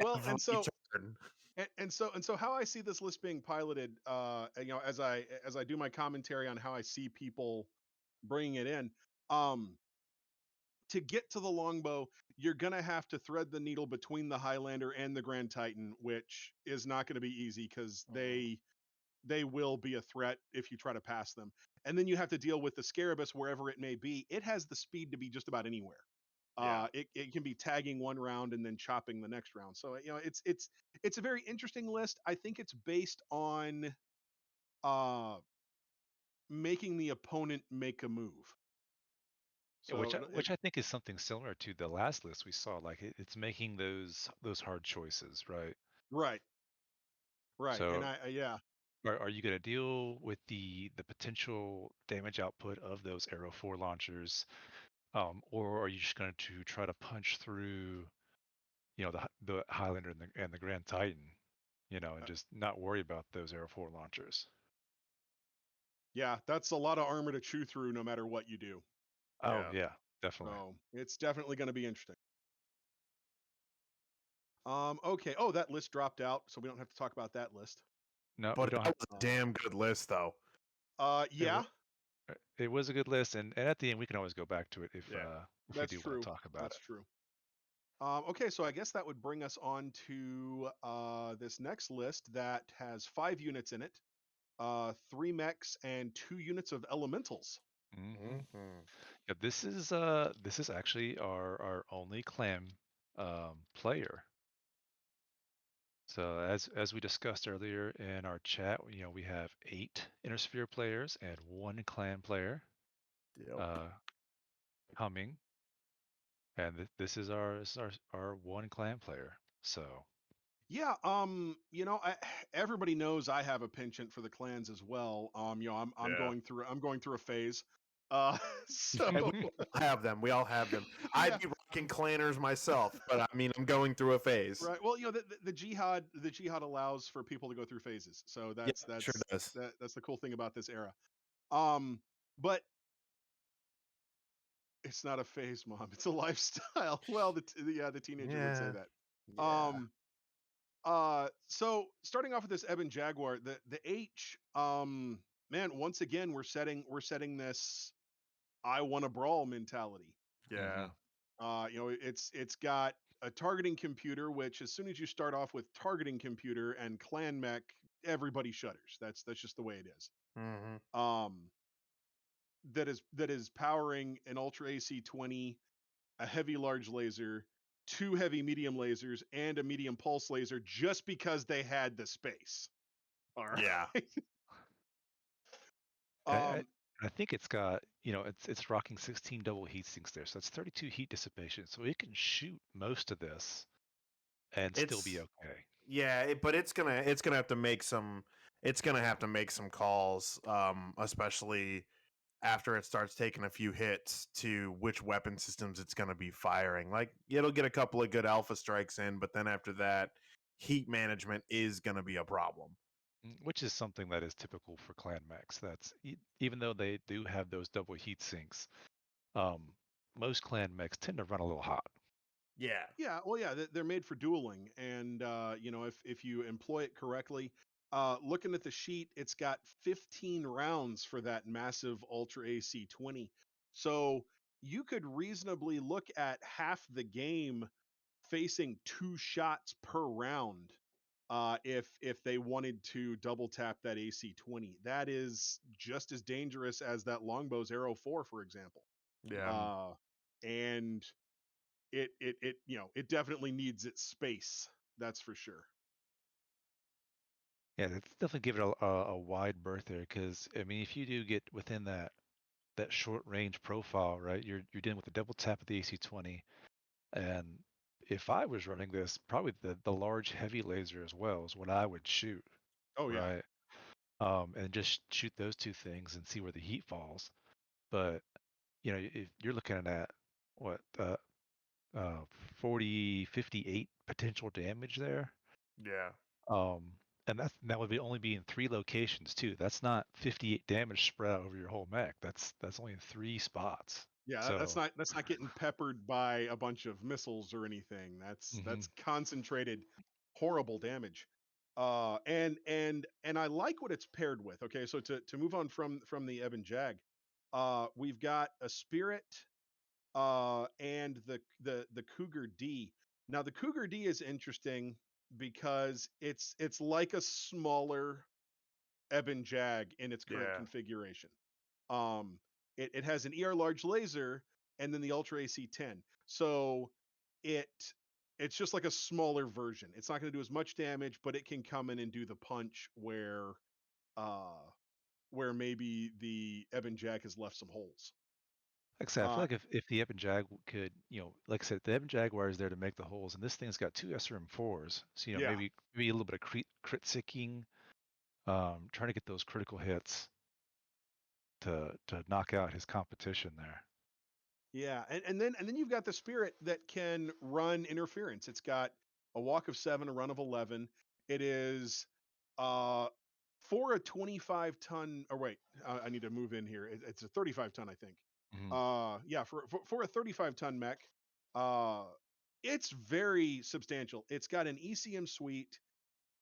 Well, every turn. and so how I see this list being piloted, as I do my commentary on how I see people bringing it in, um, to get to the longbow, you're gonna have to thread the needle between the Highlander and the Grand Titan, which is not going to be easy because Mhm. they will be a threat if you try to pass them. And then you have to deal with the Scarabus wherever it may be. It has the speed to be just about anywhere. Yeah. It can be tagging one round and then chopping the next round. So it's a very interesting list. I think it's based on uh making the opponent make a move. Yeah, which I think is something similar to the last list we saw. Like it's making those hard choices, right? right, and So yeah, are you going to deal with the potential damage output of those Arrow 4 launchers, or are you just going to try to punch through, the Highlander and the Grand Titan, and just not worry about those Arrow 4 launchers? yeah, that's a lot of armor to chew through, no matter what you do. Oh yeah, definitely. So it's definitely going to be interesting. Okay. Oh, that list dropped out, so we don't have to talk about that list. No, we But don't that have. was a damn good list, though. Yeah, It was a good list, and at the end we can always go back to it if we that's do want true. to talk about That's it. true. Okay, so I guess that would bring us on to this next list that has 5 units in it, 3 mechs and 2 units of elementals. Hmm. Mm-hmm. Yeah, this is actually our only clan player. So as we discussed earlier in our chat, we have 8 Inner players and 1 clan player Yep. coming, and this is our 1 clan player. So Yeah, everybody knows I have a penchant for the clans as well. I'm Yeah. going through a phase. Uh, so And we all have them. We all have them. yeah, I'd be rocking clanners myself, but I mean, I'm going through a phase. right. Well, the jihad allows for people to go through phases. So Yeah, sure does. that's the cool thing about this era. But it's not a phase, Mom. It's a lifestyle. Well, the teenager would say Yeah. that. Yeah. So starting off with this Ebon Jaguar, the H, man, once again we're setting this I want to brawl mentality. Yeah. It's got a targeting computer, which as soon as you start off with targeting computer and clan mech, everybody shudders. That's just the way it is. Mm-hmm. That is powering an Ultra AC-20, a heavy large laser, 2 heavy medium lasers, and a medium pulse laser, just because they had the space. All right. Yeah. I, um, I think it's got, it's rocking 16 double heat sinks there, so that's 32 heat dissipation. So it can shoot most of this and still be It's okay. yeah, but it's gonna have to make some calls, especially after it starts taking a few hits to which weapon systems it's gonna be firing. Like it'll get a couple of good alpha strikes in, but then after that, heat management is gonna be a problem. Which is something that is typical for clan mechs. That's even though they do have those double heat sinks, most clan mechs tend to run a little hot. Yeah. yeah, well, yeah, they're made for dueling, and if you employ it correctly, looking at the sheet, it's got 15 rounds for that massive Ultra AC-20. So you could reasonably look at half the game facing 2 shots per round, if they wanted to double tap that AC-20. That is just as dangerous as that Longbow's Arrow 4, for example. Yeah. Uh, and it definitely needs its space. That's for sure. Yeah, that's definitely give it a wide berth there, because I mean, if you do get within that short range profile, right, you're dealing with the double tap of the AC-20, and if I was running this, probably the large heavy laser as well is what I would shoot, Oh yeah. right? And just shoot those 2 things and see where the heat falls. But if you're looking at what, 40, 58 potential damage there. Yeah. Um, and that would be only be in 3 locations too. That's not 58 damage spread out over your whole mech. That's only in 3 spots. Yeah, that's So, not getting peppered by a bunch of missiles or anything. mhm. That's concentrated horrible damage. And I like what it's paired with. Okay, so to move on from the Ebon Jag, we've got a Spirit, and the Cougar D. Now the Cougar D is interesting because it's like a smaller Ebon Jag in its current Yeah. configuration. Um, it has an ER large laser and then the Ultra AC-10. So it it's just like a smaller version. It's not going to do as much damage, but it can come in and do the punch where uh where maybe the Ebon Jag has left some holes. Like I said, I feel Uh, like if the Ebon Jag could, like I said, the Ebon Jaguar is there to make the holes, and this thing's got 2 SRM4s. So, Yeah. maybe a little bit of crit seeking, trying to get those critical hits to knock out his competition there. Yeah, and then you've got the Spirit that can run interference. It's got a walk of 7, a run of 11. It is for a 25 ton. Or wait, I need to move in here. It's a 35 ton, I think. Mhm. Yeah, for a 35 ton mech, it's very substantial. It's got an ECM suite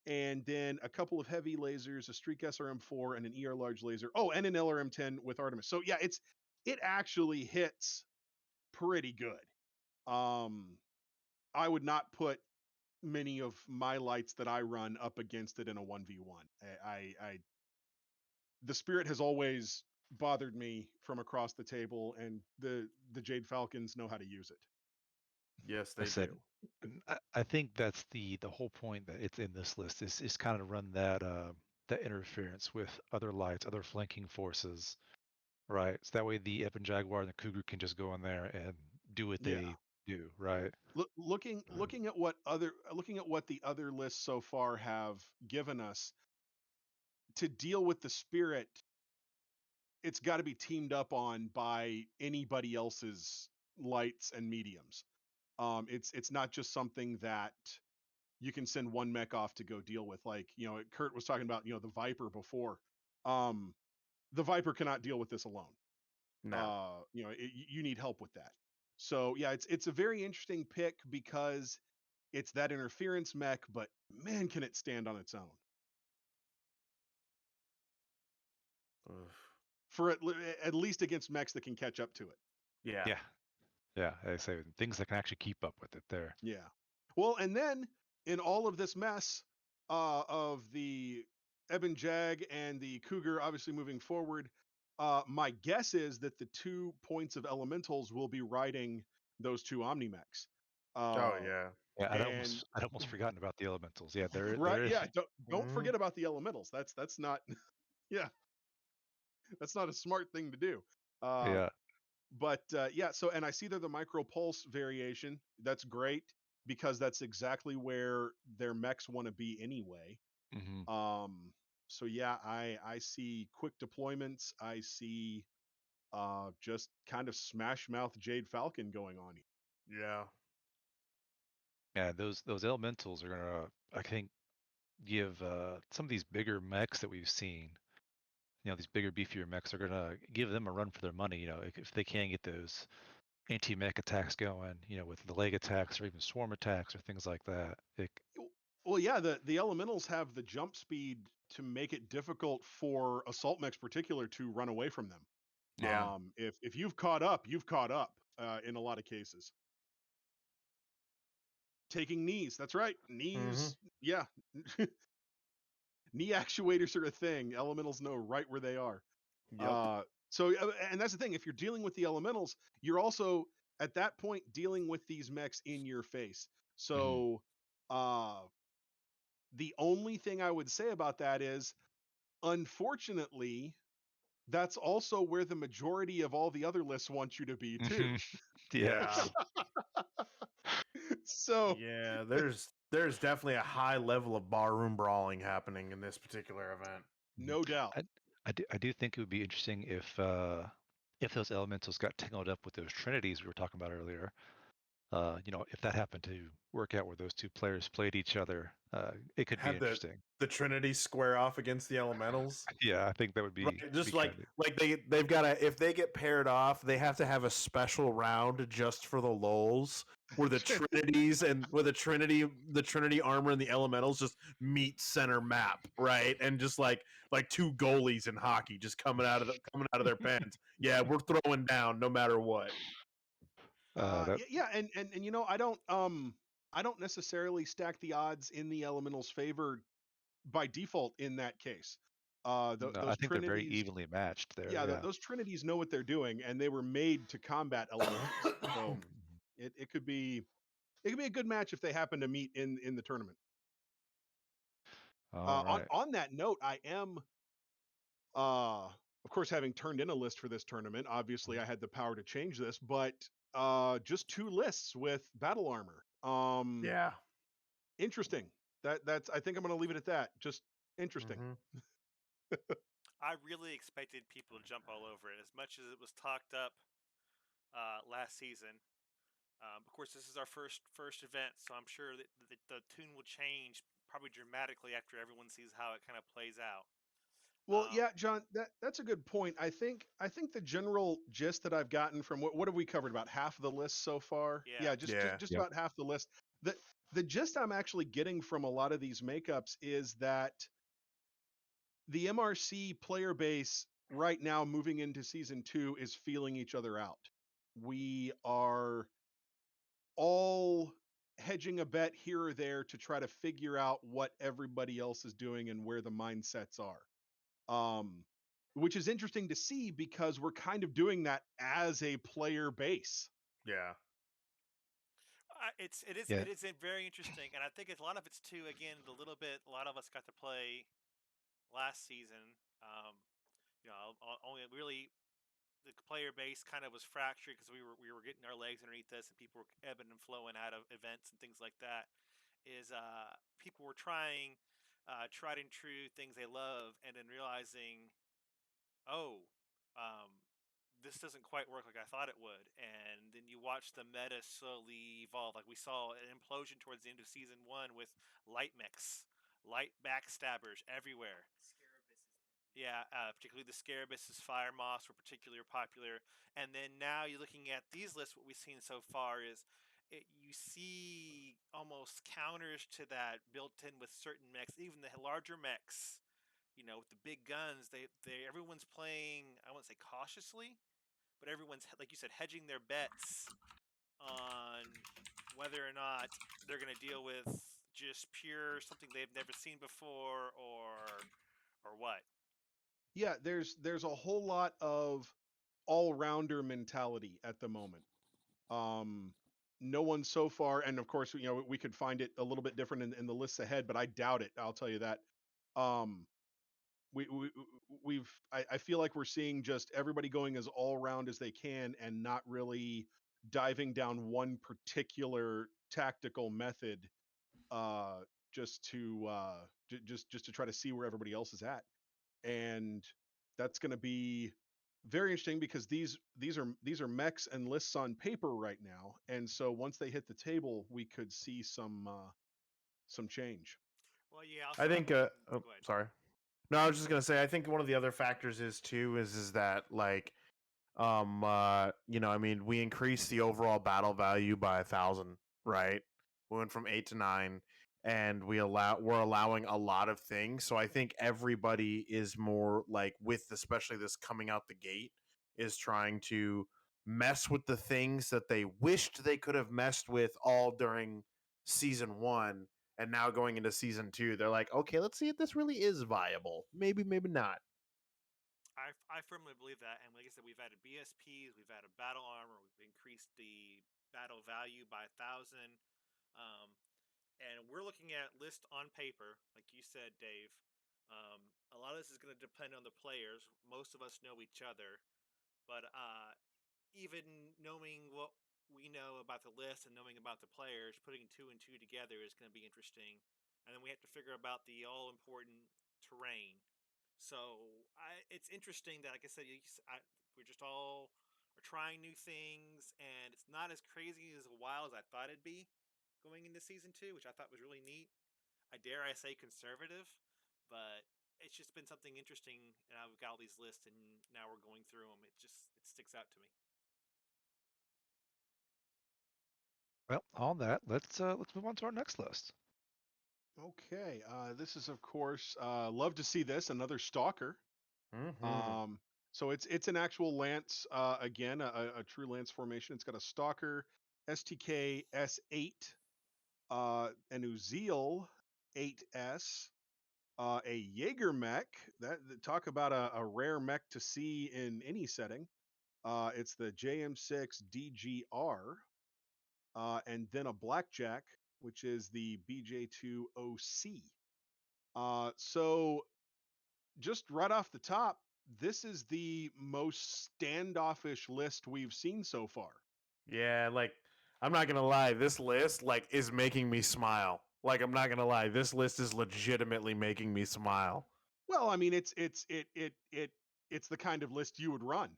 and then a couple of heavy lasers, a Streak SRM4, and an ER large laser. Oh, and an LRM10 with Artemis. So yeah, it actually hits pretty good. I would not put many of my lights that I run up against it in a 1v1. The Spirit has always bothered me from across the table, and the Jade Falcons know how to use it. Yes, Like they I said, do. I think that's the whole point that it's in this list is kind of run that interference with other lights, other flanking forces, right? So that way the Ebon Jaguar and the Cougar can just go in there and do what Yeah. they do, right? Looking at what the other lists so far have given us to deal with the Spirit, it's got to be teamed up on by anybody else's lights and mediums. It's not just something that you can send one mech off to go deal with. Like, Kurt was talking about, the Viper before. The Viper cannot deal with this alone. No. You need help with that. So yeah, it's a very interesting pick because it's that interference mech, but man, can it stand on its own. Ugh. For at least against mechs that can catch up to it. Yeah. Yeah. I say things that can actually keep up with it there. Yeah. Well, and then in all of this mess of the Ebon Jag and the Cougar obviously moving forward, my guess is that the 2 points of elementals will be riding those 2 Omnimechs. Oh yeah. Yeah, And I'd almost forgotten about the elementals. Yeah, right, there is. yeah, don't Mhm. forget about the elementals. That's not yeah, that's not a smart thing to do. Uh, Yeah. but yeah, so and I see they're the micro pulse variation. That's great because that's exactly where their mechs want to be anyway. Hmm. So yeah, I see quick deployments. I see just kind of smash mouth Jade Falcon going on here. Yeah. Yeah, those elementals are gonna, I think, give some of these bigger mechs that we've seen. These bigger, beefier mechs are gonna give them a run for their money. If they can get those anti-mech attacks going, with the leg attacks or even swarm attacks or things like that. Well, yeah, the elementals have the jump speed to make it difficult for assault mechs particular to run away from them. Yeah. If you've caught up, you've caught up in a lot of cases. Taking knees, that's right. Knees, yeah. Knee actuators are a thing. Elementals know right where they are. Yep. And that's the thing. If you're dealing with the elementals, you're also at that point dealing with these mechs in your face. Mhm. So the only thing I would say about that is, unfortunately, that's also where the majority of all the other lists want you to be too. Yeah. So Yeah, there's definitely a high level of barroom brawling happening in this particular event. no doubt. I do think it would be interesting if those elementals got tangled up with those trinities we were talking about earlier. If that happened to work out where those 2 players played each other, it could be Had interesting. the Trinity square off against the elementals. Yeah, I think that would be Right, just kind of. like they've got to, if they get paired off, they have to have a special round just for the lols where the Trinities and where the Trinity armor and the elementals just meet center map, right? And just like 2 goalies in hockey just coming out of their pens. Yeah, we're throwing down no matter what. That Yeah, and I don't necessarily stack the odds in the elementals' favor by default in that case. no, I Those think they're very trinities, evenly matched there. yeah, Yeah. those trinities know what they're doing, and they were made to combat elementals. So it could be a good match if they happen to meet in the tournament. All right. On that note, I am Of course, having turned in a list for this tournament, obviously I had the power to change this, but just 2 lists with battle armor. Yeah. Interesting. That's I think I'm going to leave it at that. Just interesting. Mhm. I really expected people to jump all over it as much as it was talked up last season. Of course, this is our first event, so I'm sure that the tune will change probably dramatically after everyone sees how it kind of plays out. Well, yeah, John, that's a good point. I think the general gist that I've gotten from what have we covered, about half of the list so far? Yeah. Yeah, just Yeah. just Yep. about half the list. The gist I'm actually getting from a lot of these makeups is that the MRC player base right now moving into season 2 is feeling each other out. We are all hedging a bet here or there to try to figure out what everybody else is doing and where the mindsets are. Which is interesting to see because we're kind of doing that as a player base. Yeah. Yeah. It is very interesting, and I think it's a lot of it's too. Again, the little bit a lot of us got to play last season. Only really the player base kind of was fractured because we were getting our legs underneath us, and people were ebbing and flowing out of events and things like that. Is people were trying tried and true things they love, and then realizing, oh, um, this doesn't quite work like I thought it would. And then you watch the meta slowly evolve. Like we saw an implosion towards the end of season 1 with light mechs, light backstabbers everywhere. Yeah, particularly the Scarabaeus' Fire Moss were particularly popular. And then now you're looking at these lists, what we've seen so far is you see almost counters to that built in with certain mechs, even the larger mechs, with the big guns. Everyone's playing, I won't say cautiously, but everyone's, like you said, hedging their bets on whether or not they're going to deal with just pure something they've never seen before or what. Yeah, there's a whole lot of all-rounder mentality at the moment. Um, no one so far, and of course, we could find it a little bit different in the lists ahead, but I doubt it. I'll tell you that. Um, we, we I feel like we're seeing just everybody going as all round as they can and not really diving down one particular tactical method, uh, just to try to see where everybody else is at. And that's going to be very interesting because these are mechs and lists on paper right now, and so once they hit the table, we could see some change. Well, yeah. I Also, think oh, go ahead. sorry. No, I was just gonna say I think one of the other factors is too is that like I mean we increased the overall battle value by 1,000, right? We went from 8 to 9, and we're allowing a lot of things. So I think everybody is more like, with especially this coming out the gate, is trying to mess with the things that they wished they could have messed with all during season 1, and now going into season 2 they're like, okay, let's see if this really is viable. Maybe not. I firmly believe that, and like I said, we've added BSPs, we've added battle armor, we've increased the battle value by 1,000, um, and we're looking at list on paper, like you said, Dave. A lot of this is going to depend on the players. Most of us know each other, but even knowing what we know about the list and knowing about the players, putting 2 and 2 together is going to be interesting. And then we have to figure about the all important terrain. So it's interesting that, like I said, we're just all are trying new things, and it's not as crazy as wild as I thought it'd be going into season 2, which I thought was really neat. I say conservative, but it's just been something interesting, and I've got all these lists, and now we're going through them. It sticks out to me. Well, on that, let's move on to our next list. Okay, this is of course, love to see this, another stalker. Mm-hmm. Um, so it's an actual lance, again, a true lance formation. It's got a stalker, STK S8, an Uziel 8S, a Jaeger mech. Talk about a rare mech to see in any setting. It's the JM6 DGR, and then a blackjack, which is the BJ2 OC. So just right off the top, this is the most standoffish list we've seen so far. Yeah, like I'm not gonna lie, this list like is making me smile. Like I'm not gonna lie, this list is legitimately making me smile. Well, I mean, it's the kind of list you would run.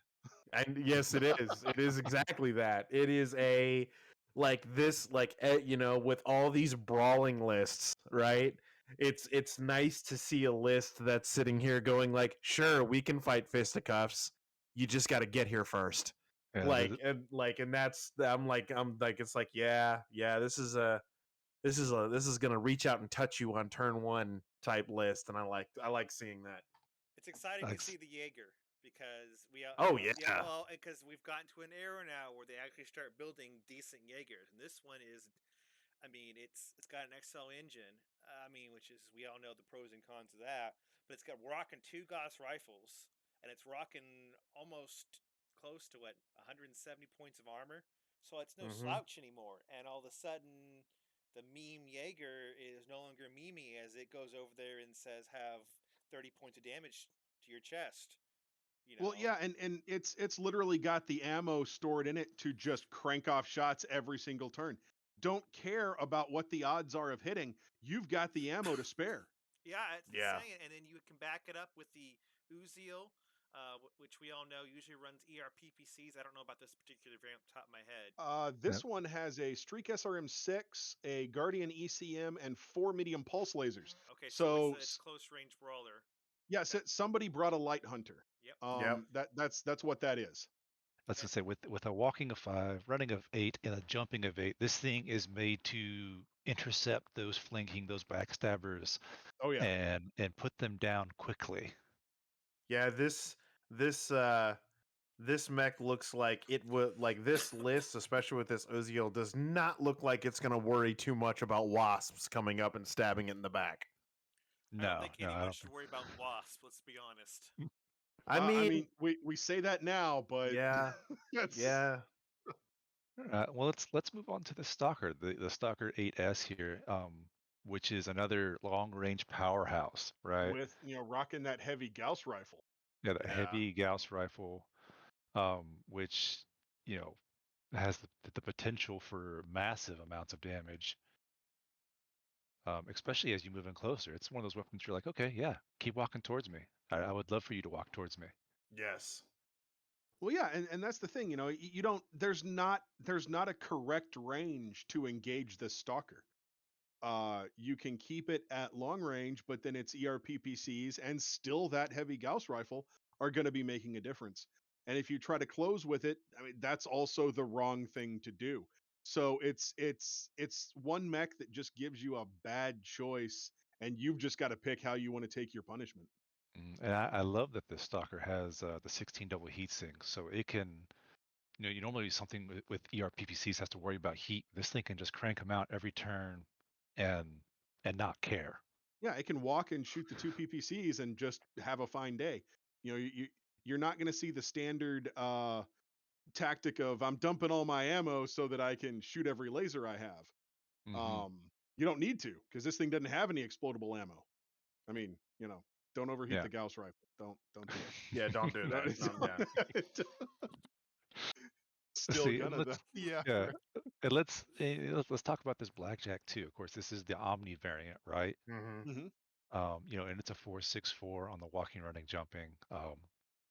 And yes, it is. It is exactly that. It is a like this like you know, with all these brawling lists, right? It's nice to see a list that's sitting here going like, sure, we can fight fisticuffs. You just got to get here first. Yeah, And that's I'm like it's like yeah, this is gonna reach out and touch you on turn one type list, and I like seeing that. It's exciting to like, see the Jaeger because Oh yeah, yeah. well, because we've gotten to an era now where they actually start building decent Jaegers, and this one is, I mean, it's got an XL engine. I mean, which is, we all know the pros and cons of that, but it's got rocking 2 Gauss rifles, and it's rocking almost close to what 170 points of armor. So it's no Mm-hmm. slouch anymore. And all of a sudden, the meme Jaeger is no longer memey as it goes over there and says have 30 points of damage to your chest. You Well, know, yeah, and it's literally got the ammo stored in it to just crank off shots every single turn. Don't care about what the odds are of hitting. You've got the ammo to spare. yeah, it's Yeah. insane. And then you can back it up with the Uziel, which we all know usually runs ERPPCs. I don't know about this particular variant off the top of my head. This one has a Streak SRM6, a Guardian ECM, and 4 medium pulse lasers. Okay, so So it's close range brawler. yes, Okay. somebody brought a light hunter. Yep. Yep. That's what that is. let's just say with a walking of 5, running of 8, and a jumping of 8, this thing is made to intercept those flanking, those backstabbers, Oh yeah. and put them down quickly. Yeah, this mech looks like it would like this list, especially with this Uziel, does not look like it's gonna worry too much about wasps coming up and stabbing it in the back. I don't No, think no, I anyone don't should think. worry about wasps. Let's be honest. I I mean, mean, we say that now, but yeah, that's yeah. Well, let's move on to the Stalker, the Stalker 8S here, which is another long-range powerhouse, right? with rocking that heavy Gauss rifle. Yeah, the Yeah. heavy Gauss rifle, which you know has the potential for massive amounts of damage, especially as you move in closer. It's one of those weapons you're like, okay, yeah, keep walking towards me. I would love for you to walk towards me. Yes. Well, yeah, and that's the thing, you don't there's not a correct range to engage this stalker. You can keep it at long range, but then its ERPPCs and still that heavy Gauss rifle are going to be making a difference. And if you try to close with it, I mean that's also the wrong thing to do. So it's one mech that just gives you a bad choice, and you've just got to pick how you want to take your punishment. And I love that this Stalker has the 16 double heat sinks, so it can, you normally something with ERPPCs has to worry about heat. This thing can just crank them out every turn, and not care. Yeah, it can walk and shoot the 2 PPCs and just have a fine day. You're not going to see the standard tactic of I'm dumping all my ammo so that I can shoot every laser I have. Hmm. You don't need to because this thing doesn't have any explodable ammo. I mean, don't overheat Yeah. the Gauss rifle. Don't do it. Yeah, don't do that. Yeah. Still See, gonna though. Yeah. yeah, and let's talk about this blackjack too. Of course, this is the Omni variant, right? Mm-hmm. Hmm. And it's a 4.64 on the walking, running, jumping,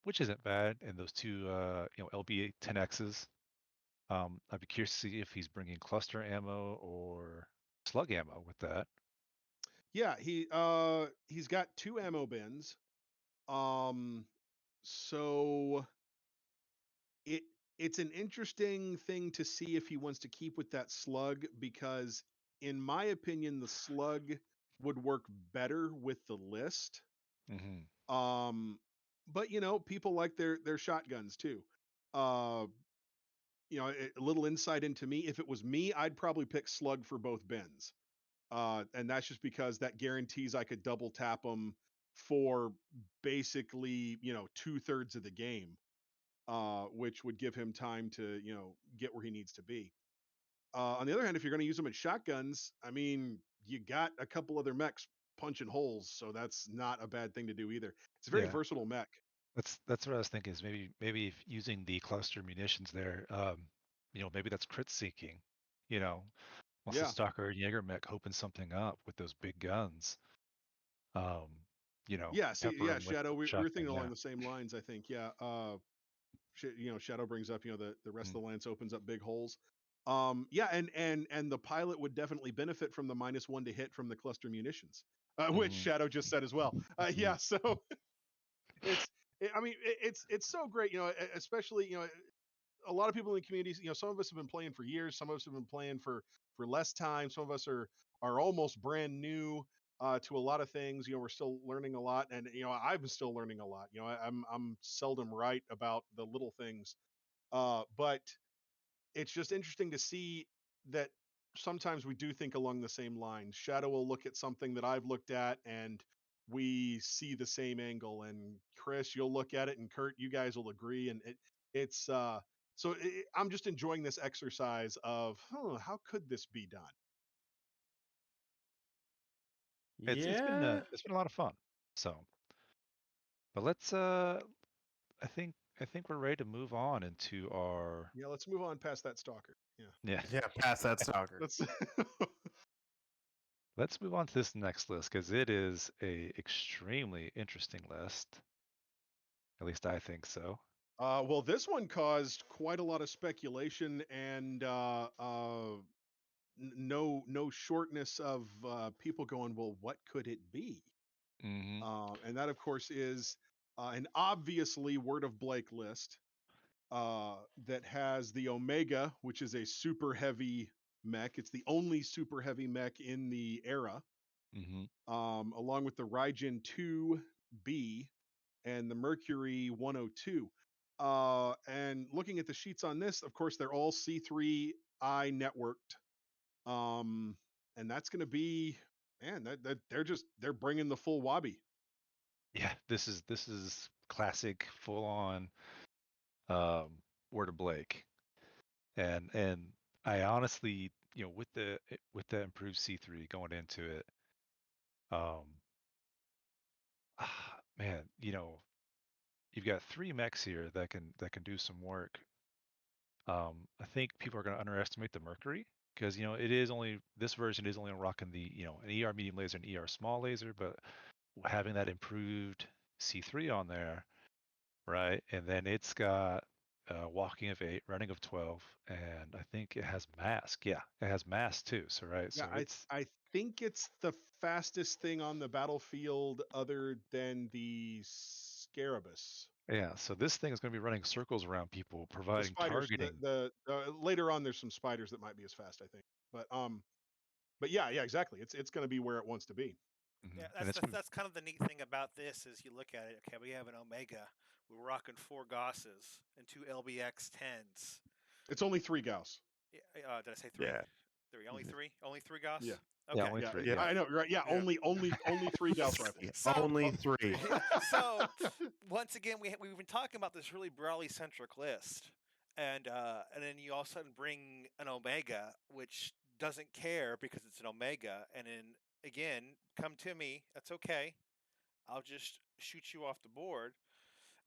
which isn't bad. And those two, LB 10Xs. I'd be curious to see if he's bringing cluster ammo or slug ammo with that. Yeah, he's got 2 ammo bins. Um so it it's an interesting thing to see if he wants to keep with that slug because in my opinion the slug would work better with the list. Hmm. um but people like their shotguns too. uh a little insight into me, if it was me I'd probably pick slug for both bins. And that's just because that guarantees I could double tap them for basically 2/3 of the game, which would give him time to get where he needs to be. On the other hand, if you're going to use them as shotguns, I mean, you got a couple other mechs punching holes, so that's not a bad thing to do either. It's a very Yeah. versatile mech. That's what I was thinking. Is maybe if using the cluster munitions there, maybe that's crit seeking. Wants to Yeah. stalker and Jaeger mech, hoping something up with those big guns. Um, Yeah, see, pepper yeah, them with Shadow. We were shotgun. thinking along Yeah. the same lines, I think. Yeah. Shadow brings up, the rest of the lance opens up big holes. Yeah, and the pilot would definitely benefit from the -1 to hit from the cluster munitions, which Shadow just said as well. Yeah, so it's so great, especially, a lot of people in the communities, some of us have been playing for years, some of us have been playing for less time, some of us are almost brand new to a lot of things. We're still learning a lot, and I'm still learning a lot. I'm seldom right about the little things, but it's just interesting to see that sometimes we do think along the same lines. Shadow will look at something that I've looked at, and we see the same angle. And Chris, you'll look at it, and Kurt, you guys will agree. And it's so I'm just enjoying this exercise of, how could this be done? Yeah. It's been a lot of fun. So, but let's I think we're ready to move on into our Yeah, let's move on past that stalker. Yeah, yeah. Yeah, pass that stalker. let's. Let's move on to this next list because it is a extremely interesting list. At least I think so. Well, this one caused quite a lot of speculation and no shortness of people going, well, what could it be? Mm-hmm. And that, of course, is an obviously Word of Blake list that has the Omega, which is a super heavy mech. It's the only super heavy mech in the era, Mm-hmm. along with the Raijin 2B and the Mercury 102. And looking at the sheets on this, of course, they're all C3I networked. And that's going to be, man, that they're bringing the full wobby. Yeah, this is classic full on Word of Blake. And I honestly, with the improved C3 going into it, um man, you've got 3 mechs here that can do some work. I think people are going to underestimate the Mercury because it is only this version is only rocking the an ER medium laser and ER small laser, but having that improved C3 on there, right? And then it's got walking of 8, running of 12, and I think it has mask. Yeah, it has mask too. So right, Yeah, so it's I think it's the fastest thing on the battlefield other than the Scarabus. yeah. So this thing is going to be running circles around people, The providing spiders, targeting. later on, there's some spiders that might be as fast, I think. But yeah, exactly. It's going to be where it wants to be. Yeah, And that's it's gonna, that's kind of the neat thing about this is you look at it. Okay, we have an Omega. We're rocking 4 Gosses and 2 LBX 10s. It's only 3 Gauss. Yeah, did I say 3? Yeah. 3. Only 3. Only 3 Goss. Yeah. yeah, Okay. only Yeah, 3. Yeah. Yeah. I know, right? Yeah, Yeah. only 3 Gauss rifles. So Only 3. yeah, so once again, we've been talking about this really Brawley centric list, and then you all of a sudden bring an Omega, which doesn't care because it's an Omega, and then again, come to me. That's okay. I'll just shoot you off the board.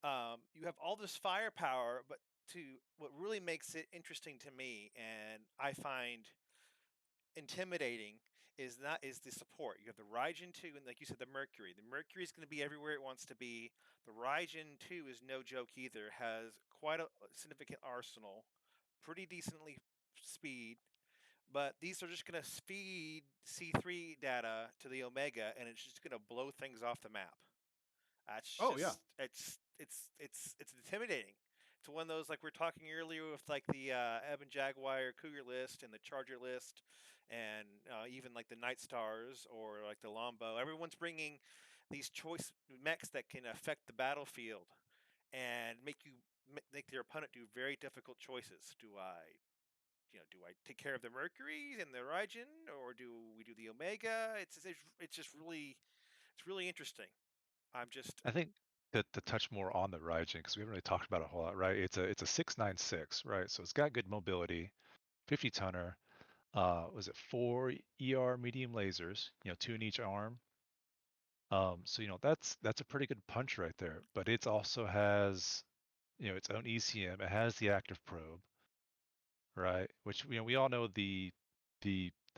You have all this firepower, but to what really makes it interesting to me, and I find intimidating, is the support. You have the Raijin 2 and, like you said, the Mercury. The Mercury is going to be everywhere it wants to be. The Raijin 2 is no joke either. Has quite a significant arsenal, pretty decently speed, but these are just going to feed C3 data to the Omega, and it's just going to blow things off the map. That's Oh yeah. just it's intimidating. It's one of those, like we were talking earlier with like the Ebon Jaguar Cougar list and the Charger list, and even like the Night Stars or like the Lombo. Everyone's bringing these choice mechs that can affect the battlefield and make their opponent do very difficult choices. Do I take care of the Mercury and the Raijin, or do we do the Omega? It's just really it's really interesting. I'm just I think that to touch more on the Raijin because we haven't really talked about it a whole lot, right? It's a 696, right? So it's got good mobility, 50 tonner. Was it 4 ER medium lasers? 2 in each arm. So that's a pretty good punch right there. But it also has its own ECM. It has the active probe, right? Which we all know the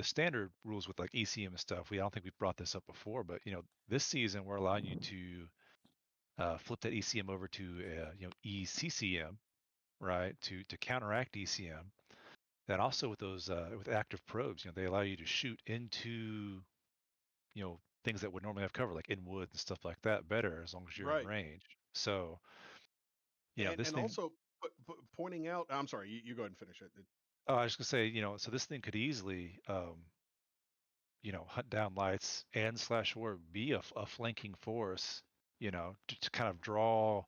standard rules with like ECM and stuff. I don't think we've brought this up before, but this season we're allowing you to flip that ECM over to ECCM, right? To counteract ECM. And also with those with active probes, they allow you to shoot into things that would normally have cover, like in wood and stuff like that, better as long as you're in Right. range. So this And thing. also pointing out, I'm sorry, you go ahead and finish it. Oh, I was gonna say, so this thing could easily, hunt down lights and slash war be a flanking force, to kind of draw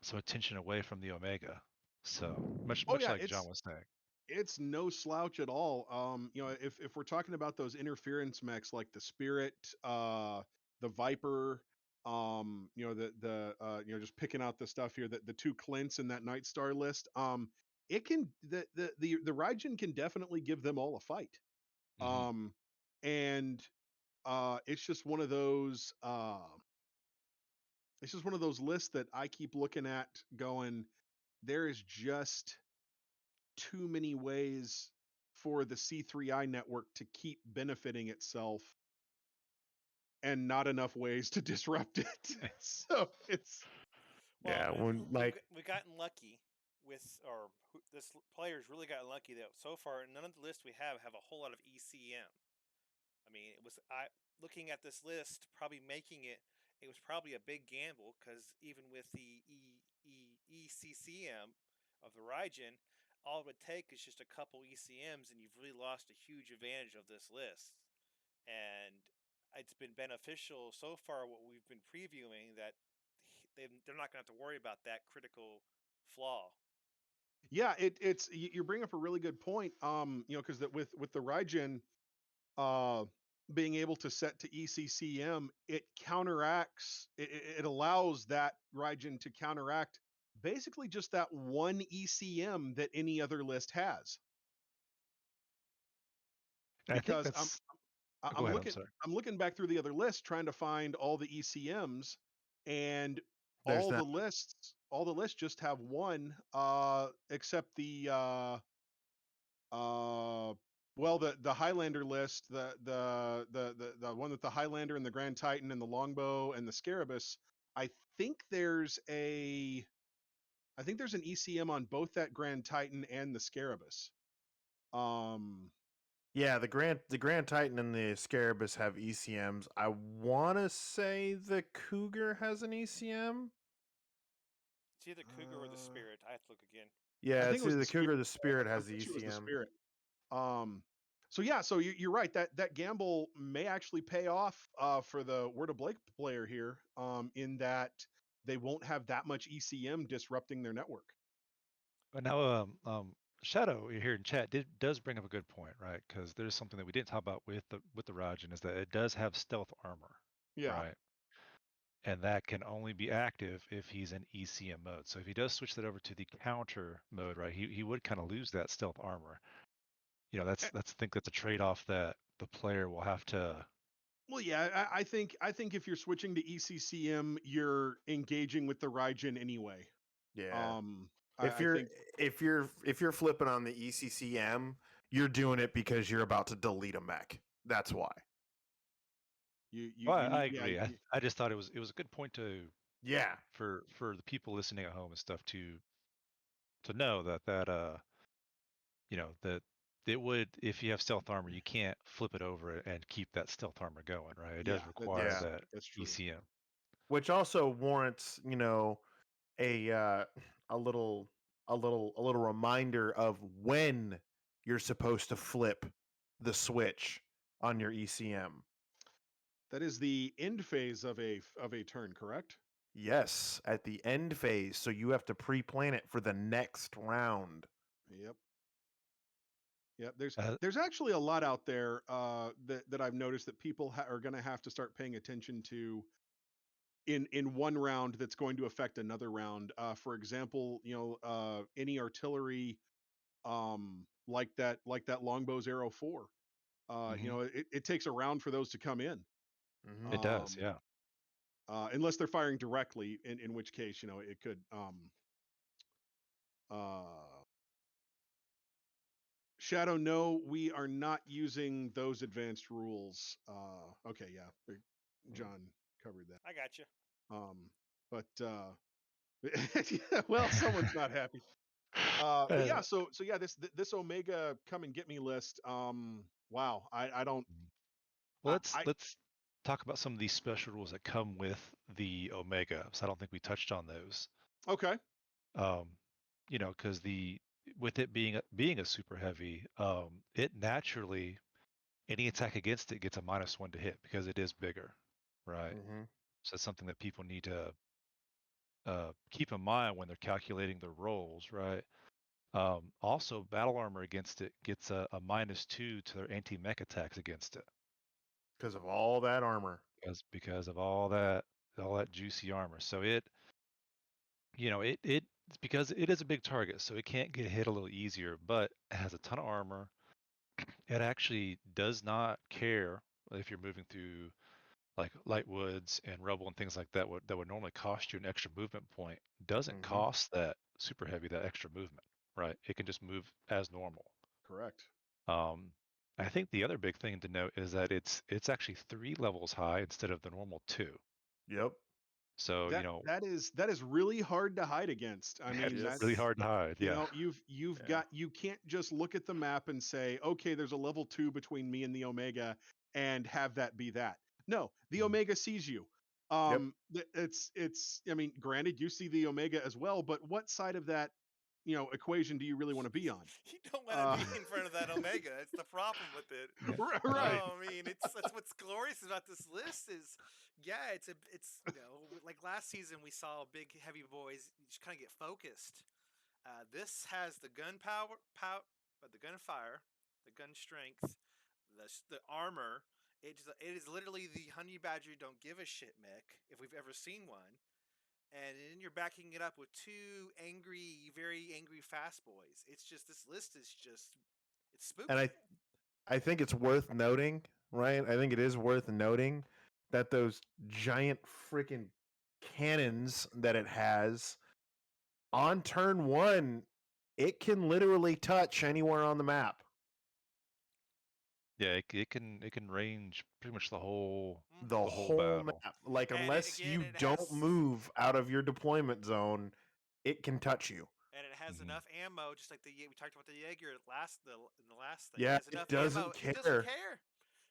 some attention away from the Omega. So much Oh much yeah, like John was saying. it's no slouch at all. If we're talking about those interference mechs like the Spirit, the Viper, just picking out the stuff here, the two Clints in that Night Star list, it can the Raijin can definitely give them all a fight. Hmm. And it's just one of those it's just one of those lists that I keep looking at going, there is just too many ways for the C3I network to keep benefiting itself and not enough ways to disrupt it. So it's Well, Yeah, when we've gotten lucky with, this player's really gotten lucky that so far none of the lists we have a whole lot of ECM. I mean, looking at this list, probably making it. It was probably a big gamble because even with the ECCM of the Raijin, all it would take is just a couple ECMs, and you've really lost a huge advantage of this list. And it's been beneficial so far. What we've been previewing, that they're not going to have to worry about that critical flaw. yeah, it's you bring up a really good point. Because that with the Raijin uh being able to set to ECCM, it counteracts it allows that Raijin to counteract basically just that one ECM that any other list has. And I think Because that's. Oh, go I'm ahead. I'm looking sorry. I'm looking back through the other lists trying to find all the ECMs, and there's not. all the lists just have one, except the uh well, the Highlander list, the one with the Highlander and the Grand Titan and the Longbow and the Scarabus. I think there's a I think there's an ECM on both that Grand Titan and the Scarabus. Um Yeah, the Grand Titan and the Scarabus have ECMs. I want to say the Cougar has an ECM. It's either Cougar or the uh Spirit. I have to look again. I Yeah, think it's it was either the the Spirit. Cougar or the Spirit I'm has the pretty sure it was the ECM. Spirit. Um, so yeah, so you're right, that gamble may actually pay off for the Word of Blake player here, in that they won't have that much ECM disrupting their network. But now, Shadow here in chat does bring up a good point, right? Because there's something that we didn't talk about with the Raijin is that it does have stealth armor, Yeah, right? And that can only be active if he's in ECM mode. So if he does switch that over to the counter mode, right, he would kind of lose that stealth armor. I think that's a trade-off that the player will have to. well, yeah, I think if you're switching to ECCM, you're engaging with the Raijin anyway. Yeah. Um, If I you're think if you're flipping on the ECCM, you're doing it because you're about to delete a mech. That's why. Well, you I need, yeah, agree. I just thought it was a good point Yeah. for the people listening at home and stuff to know that it would, if you have stealth armor, you can't flip it over and keep that stealth armor going, right? It yeah, does require Yeah. that that's true. ECM. Which also warrants, a a little a little reminder of when you're supposed to flip the switch on your ECM. That is the end phase of a turn, correct? Yes, at the end phase, so you have to pre-plan it for the next round. Yep. Yep. Uh, There's actually a lot out there that I've noticed that people are going to have to start paying attention to in one round that's going to affect another round. For example, any artillery, like that Longbows Arrow 4. mhm. It takes a round for those to come in. Hmm. It does, Um, yeah. unless they're firing directly, in which case, it could. Shadow, no, we are not using those advanced rules. Okay, yeah, John covered that. I got you. But yeah, well, someone's not happy. But yeah, so yeah, this Omega come and get me list. Wow, I don't. Well, I let's talk about some of these special rules that come with the Omega. So I don't think we touched on those. okay. Because with it being a super heavy, it naturally any attack against it gets a -1 to hit because it is bigger, right? Mm-hmm. So that's something that people need to keep in mind when they're calculating their rolls, right? Also, battle armor against it gets a -2 to their anti-mech attacks against it Because of all that armor. because of all that juicy armor. So it's because it is a big target, so it can't get hit a little easier, but it has a ton of armor. It actually does not care if you're moving through like light woods and rubble and things like that that would normally cost you an extra movement point. Doesn't Mm-hmm. cost that super heavy that extra movement, right? It can just move as normal. Correct. I think the other big thing to note is that it's actually 3 levels high instead of the normal 2. Yep. So That is really hard to hide against. I mean, it's really that's hard to hide. Yeah. you've Yeah. got, you can't just look at the map and say, okay, there's a level 2 between me and the Omega, and have that be that. No, the Omega sees you. It's. I mean, granted, you see the Omega as well, but what side of that equation do you really want to be on? You don't want to be in front of that Omega. It's the problem with it. Right. Oh, I mean, that's what's glorious about this list is, yeah, it's like last season we saw big heavy boys just kind of get focused. This has the gun the gunfire, the gun strength, the armor. It is literally the honey badger don't give a shit mech if we've ever seen one. And then you're backing it up with 2 angry, very angry fast boys. It's just, this list is just, it's spooky. And I think it's worth noting, right? I think it is worth noting that those giant freaking cannons that it has on turn 1, it can literally touch anywhere on the map. Yeah, it can range pretty much the whole The whole battle. map. Like, And unless again, you it don't has- move out of your deployment zone, it can touch you. And it has enough ammo, just like we talked about the Jaeger in the last thing. Yeah, It has it enough doesn't ammo. care. It doesn't care.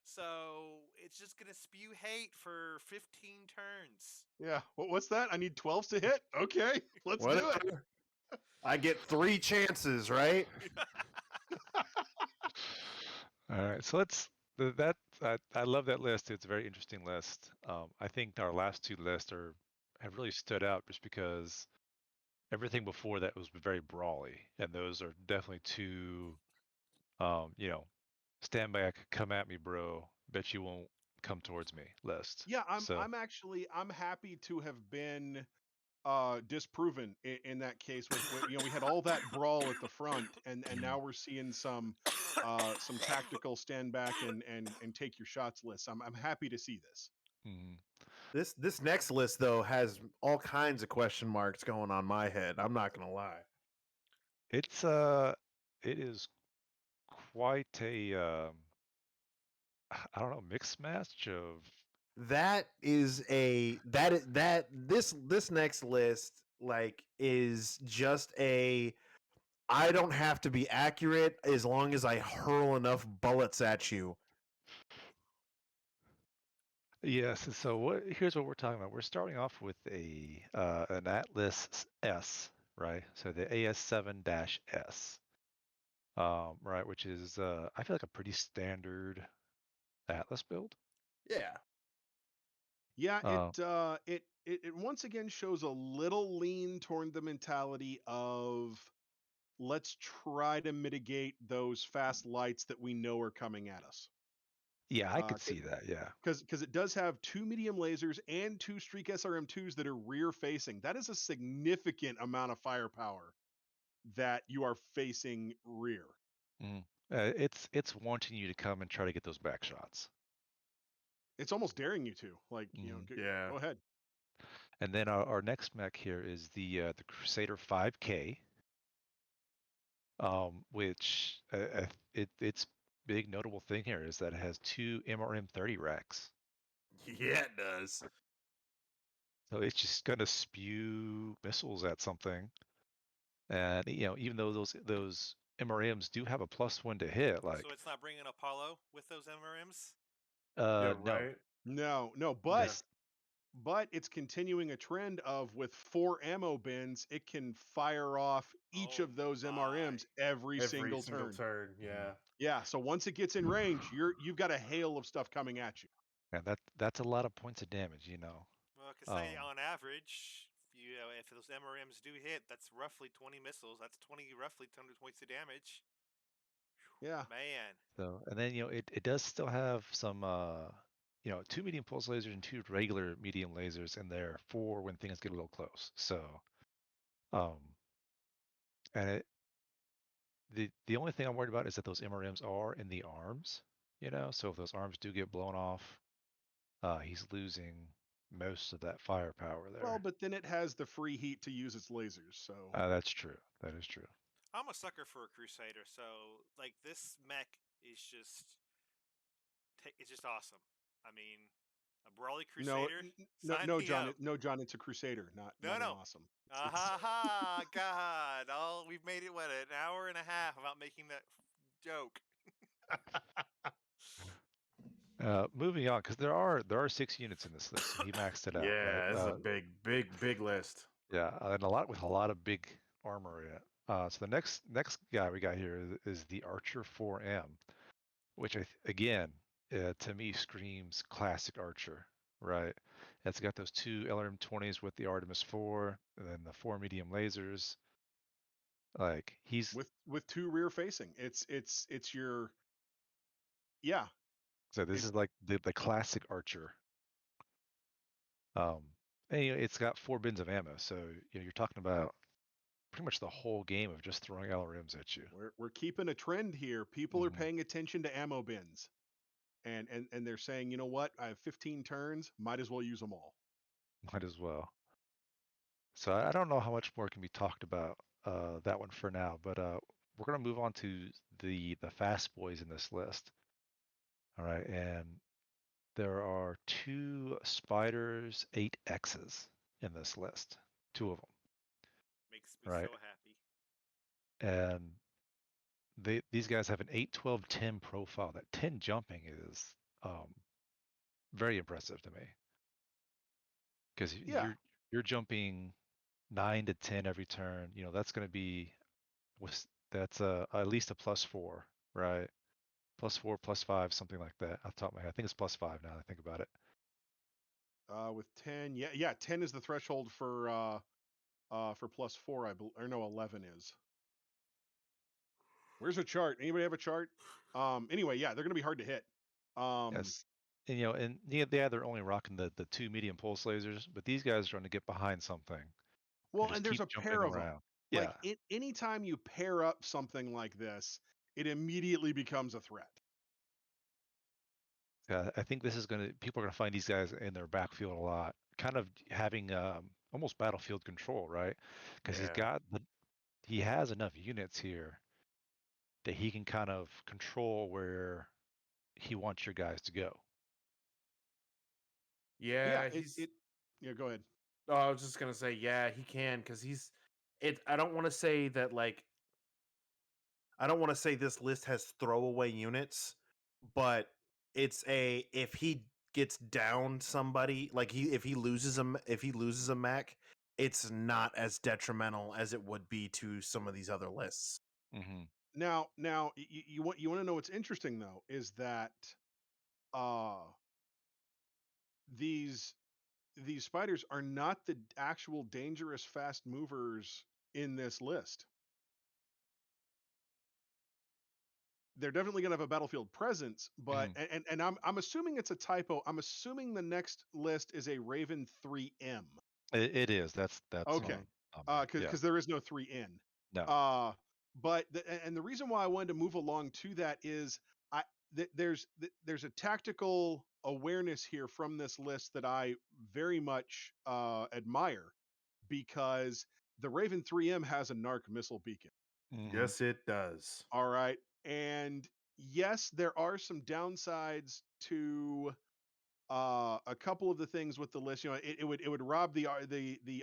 So it's just gonna spew hate for 15 turns. Yeah. What's that? I need 12s to hit. Okay, let's do it. Whatever. I get 3 chances, right? All right, so I love that list. It's a very interesting list. I think our last 2 lists have really stood out just because everything before that was very brawly, and those are definitely 2, stand back, come at me, bro. Bet you won't come towards me list. Yeah, So I'm happy to have been disproven in that case with we had all that brawl at the front, and now we're seeing some tactical stand back and take your shots lists. I'm happy to see this. This next list though has all kinds of question marks going on my head. I'm not gonna lie. it is quite a I don't know, mixed match of This next list like is just a I don't have to be accurate as long as I hurl enough bullets at you. yes. So here's what we're talking about. We're starting off with an Atlas S, right? So the AS7-S, right, which is I feel like a pretty standard Atlas build. Yeah. Yeah, it once again shows a little lean toward the mentality of, let's try to mitigate those fast lights that we know are coming at us. Yeah, I could see that. Yeah, because it does have 2 medium lasers and 2 Streak SRM2s that are rear facing. That is a significant amount of firepower that you are facing rear. it's wanting you to come and try to get those back shots. It's almost daring you to, like, Yeah. go ahead. And then our next mech here is the Crusader 5K, which its big notable thing here is that it has 2 MRM-30 racks. Yeah, it does. So it's just gonna spew missiles at something, and even though those MRMs do have a +1 to hit, like So it's not bringing Apollo with those MRMs? Yeah, no, right. No, but it's continuing a trend of with 4 ammo bins, it can fire off each Oh of those my. MRMs every single turn. Yeah. Yeah, so once it gets in range, you've got a hail of stuff coming at you. and that's a lot of points of damage, Well, I could say Um, on average, if those MRMs do hit, that's roughly 20 missiles. That's roughly 200 points of damage. Yeah. Man. So, and then it does still have some 2 medium pulse lasers and 2 regular medium lasers in there for when things get a little close. So, and the only thing I'm worried about is that those MRMs are in the arms, so if those arms do get blown off, he's losing most of that firepower Well, there. but then it has the free heat to use its lasers, so That's true. That is true. I'm a sucker for a Crusader, so like this mech is it's just awesome. I mean, a Brawly Crusader, sign me up. John, it's a Crusader, not No, an no. awesome. Ha ha! God, we've made it an hour and a half about making that joke. Moving on, because there are 6 units in this list, so he maxed it out, right? Yeah, this is a big list. Yeah, and a lot of big armor in it. So the next guy we got here is the Archer 4M, which again to me screams classic Archer, right? It's got those 2 LRM-20s with the Artemis 4, and then the 4 medium lasers. Like he's with 2 rear facing. It's your yeah. so this is like the classic Archer. Um, and it's got 4 bins of ammo, so you're talking about pretty much the whole game of just throwing LRMs at you. We're keeping a trend here. People are paying attention to ammo bins. And they're saying, you know what? I have 15 turns, might as well use them all. Might as well. So I don't know how much more can be talked about that one for now, but we're gonna move on to the fast boys in this list. All right, and there are 2 Spiders 8Xs in this list, 2 of them, Makes me right? so happy. And these guys have an 8-12-10 profile. That 10 jumping is very impressive to me, because Yeah. you're jumping 9 to 10 every turn. That's going to be that's at least a +4, right? +4, +5, something like that. Off the top of my head, I think it's +5 now that I think about it. With 10, yeah, 10 is the threshold for +4, I believe, or no, 11 is. Where's a chart? Anybody have a chart? Anyway, yeah, they're gonna be hard to hit. Yes. And they're only rocking the 2 medium pulse lasers, but these guys are going to get behind something Well, and just and there's keep a jumping pair of them. around. Like Yeah. anytime you pair up something like this, it immediately becomes a threat. Yeah, I think people are gonna find these guys in their backfield a lot, kind of having almost battlefield control, right? Because Yeah. he has enough units here that he can kind of control where he wants your guys to go. Yeah, Yeah, go ahead. Oh, I was just gonna say, yeah, he can, because he's it. I don't want to say that, like, I don't want to say this list has throwaway units, but if he gets down somebody, like if he loses a mech, it's not as detrimental as it would be to some of these other lists. Mm-hmm. Now, you want to know what's interesting though is that uh these spiders are not the actual dangerous fast movers in this list. They're definitely going to have a battlefield presence, but Mm-hmm. and I'm assuming it's a typo. I'm assuming the next list is a Raven 3M. It is. That's Okay. on there. Yeah. Because there is no 3N. No. But the reason why I wanted to move along to that is there's a tactical awareness here from this list that I very much admire, because the Raven 3M has a narc missile beacon. Mhm. Yes, it does. All right. And yes, there are some downsides to a couple of the things with the list. You know, it would rob the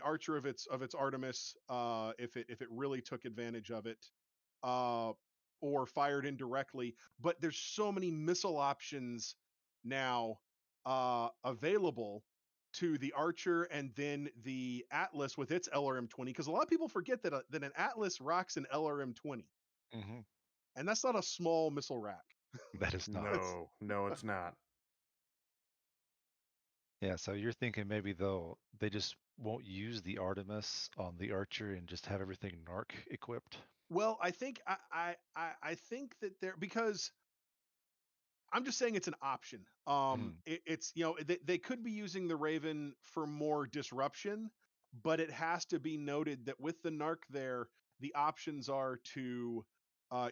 archer of its Artemis if it really took advantage of it, or fired indirectly. But there's so many missile options now available to the archer, and then the Atlas with its LRM-20, because a lot of people forget that that an Atlas rocks an LRM-20, Mhm. and that's not a small missile rack. That is not. No, it's not. Yeah, so you're thinking maybe they just won't use the Artemis on the Archer and just have everything narc equipped. Well, I think I think that because I'm just saying it's an option. It's, you know, they could be using the Raven for more disruption, but it has to be noted that with the narc there, the options are to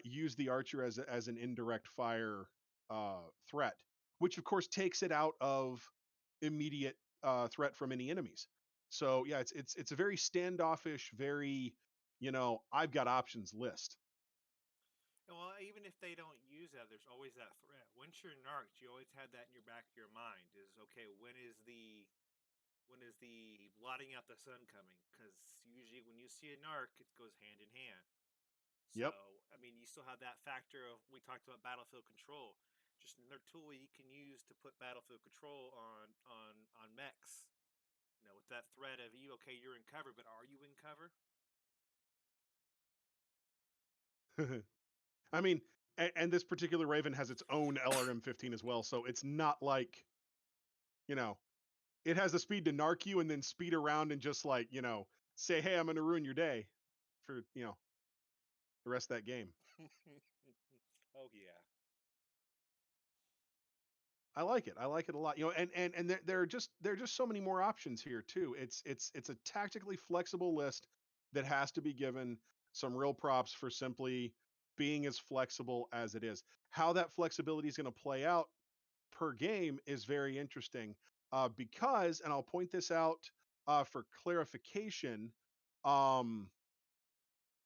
use the archer as an indirect fire threat, which of course takes it out of immediate threat from any enemies. So yeah, it's a very standoffish, very, you know, I've got options list. Well, even if they don't use that, there's always that threat. Once you're narked, you always have that in your back of your mind. Is okay. When is the blotting out the sun coming? Because usually when you see a narc, it goes hand in hand. So Yep. I mean, you still have that factor of, we talked about battlefield control. Just another tool you can use to put battlefield control on mechs. You know, with that threat of you, okay, you're in cover, but are you in cover? I mean, and this particular Raven has its own LRM-15 as well, so it's not like, you know, it has the speed to narc you and then speed around and just, like, you know, say, hey, I'm going to ruin your day for, you know, the rest of that game. Oh yeah. I like it. I like it a lot. You know, and there are just so many more options here too. It's a tactically flexible list that has to be given some real props for simply being as flexible as it is. How that flexibility is going to play out per game is very interesting, because, and I'll point this out for clarification, um,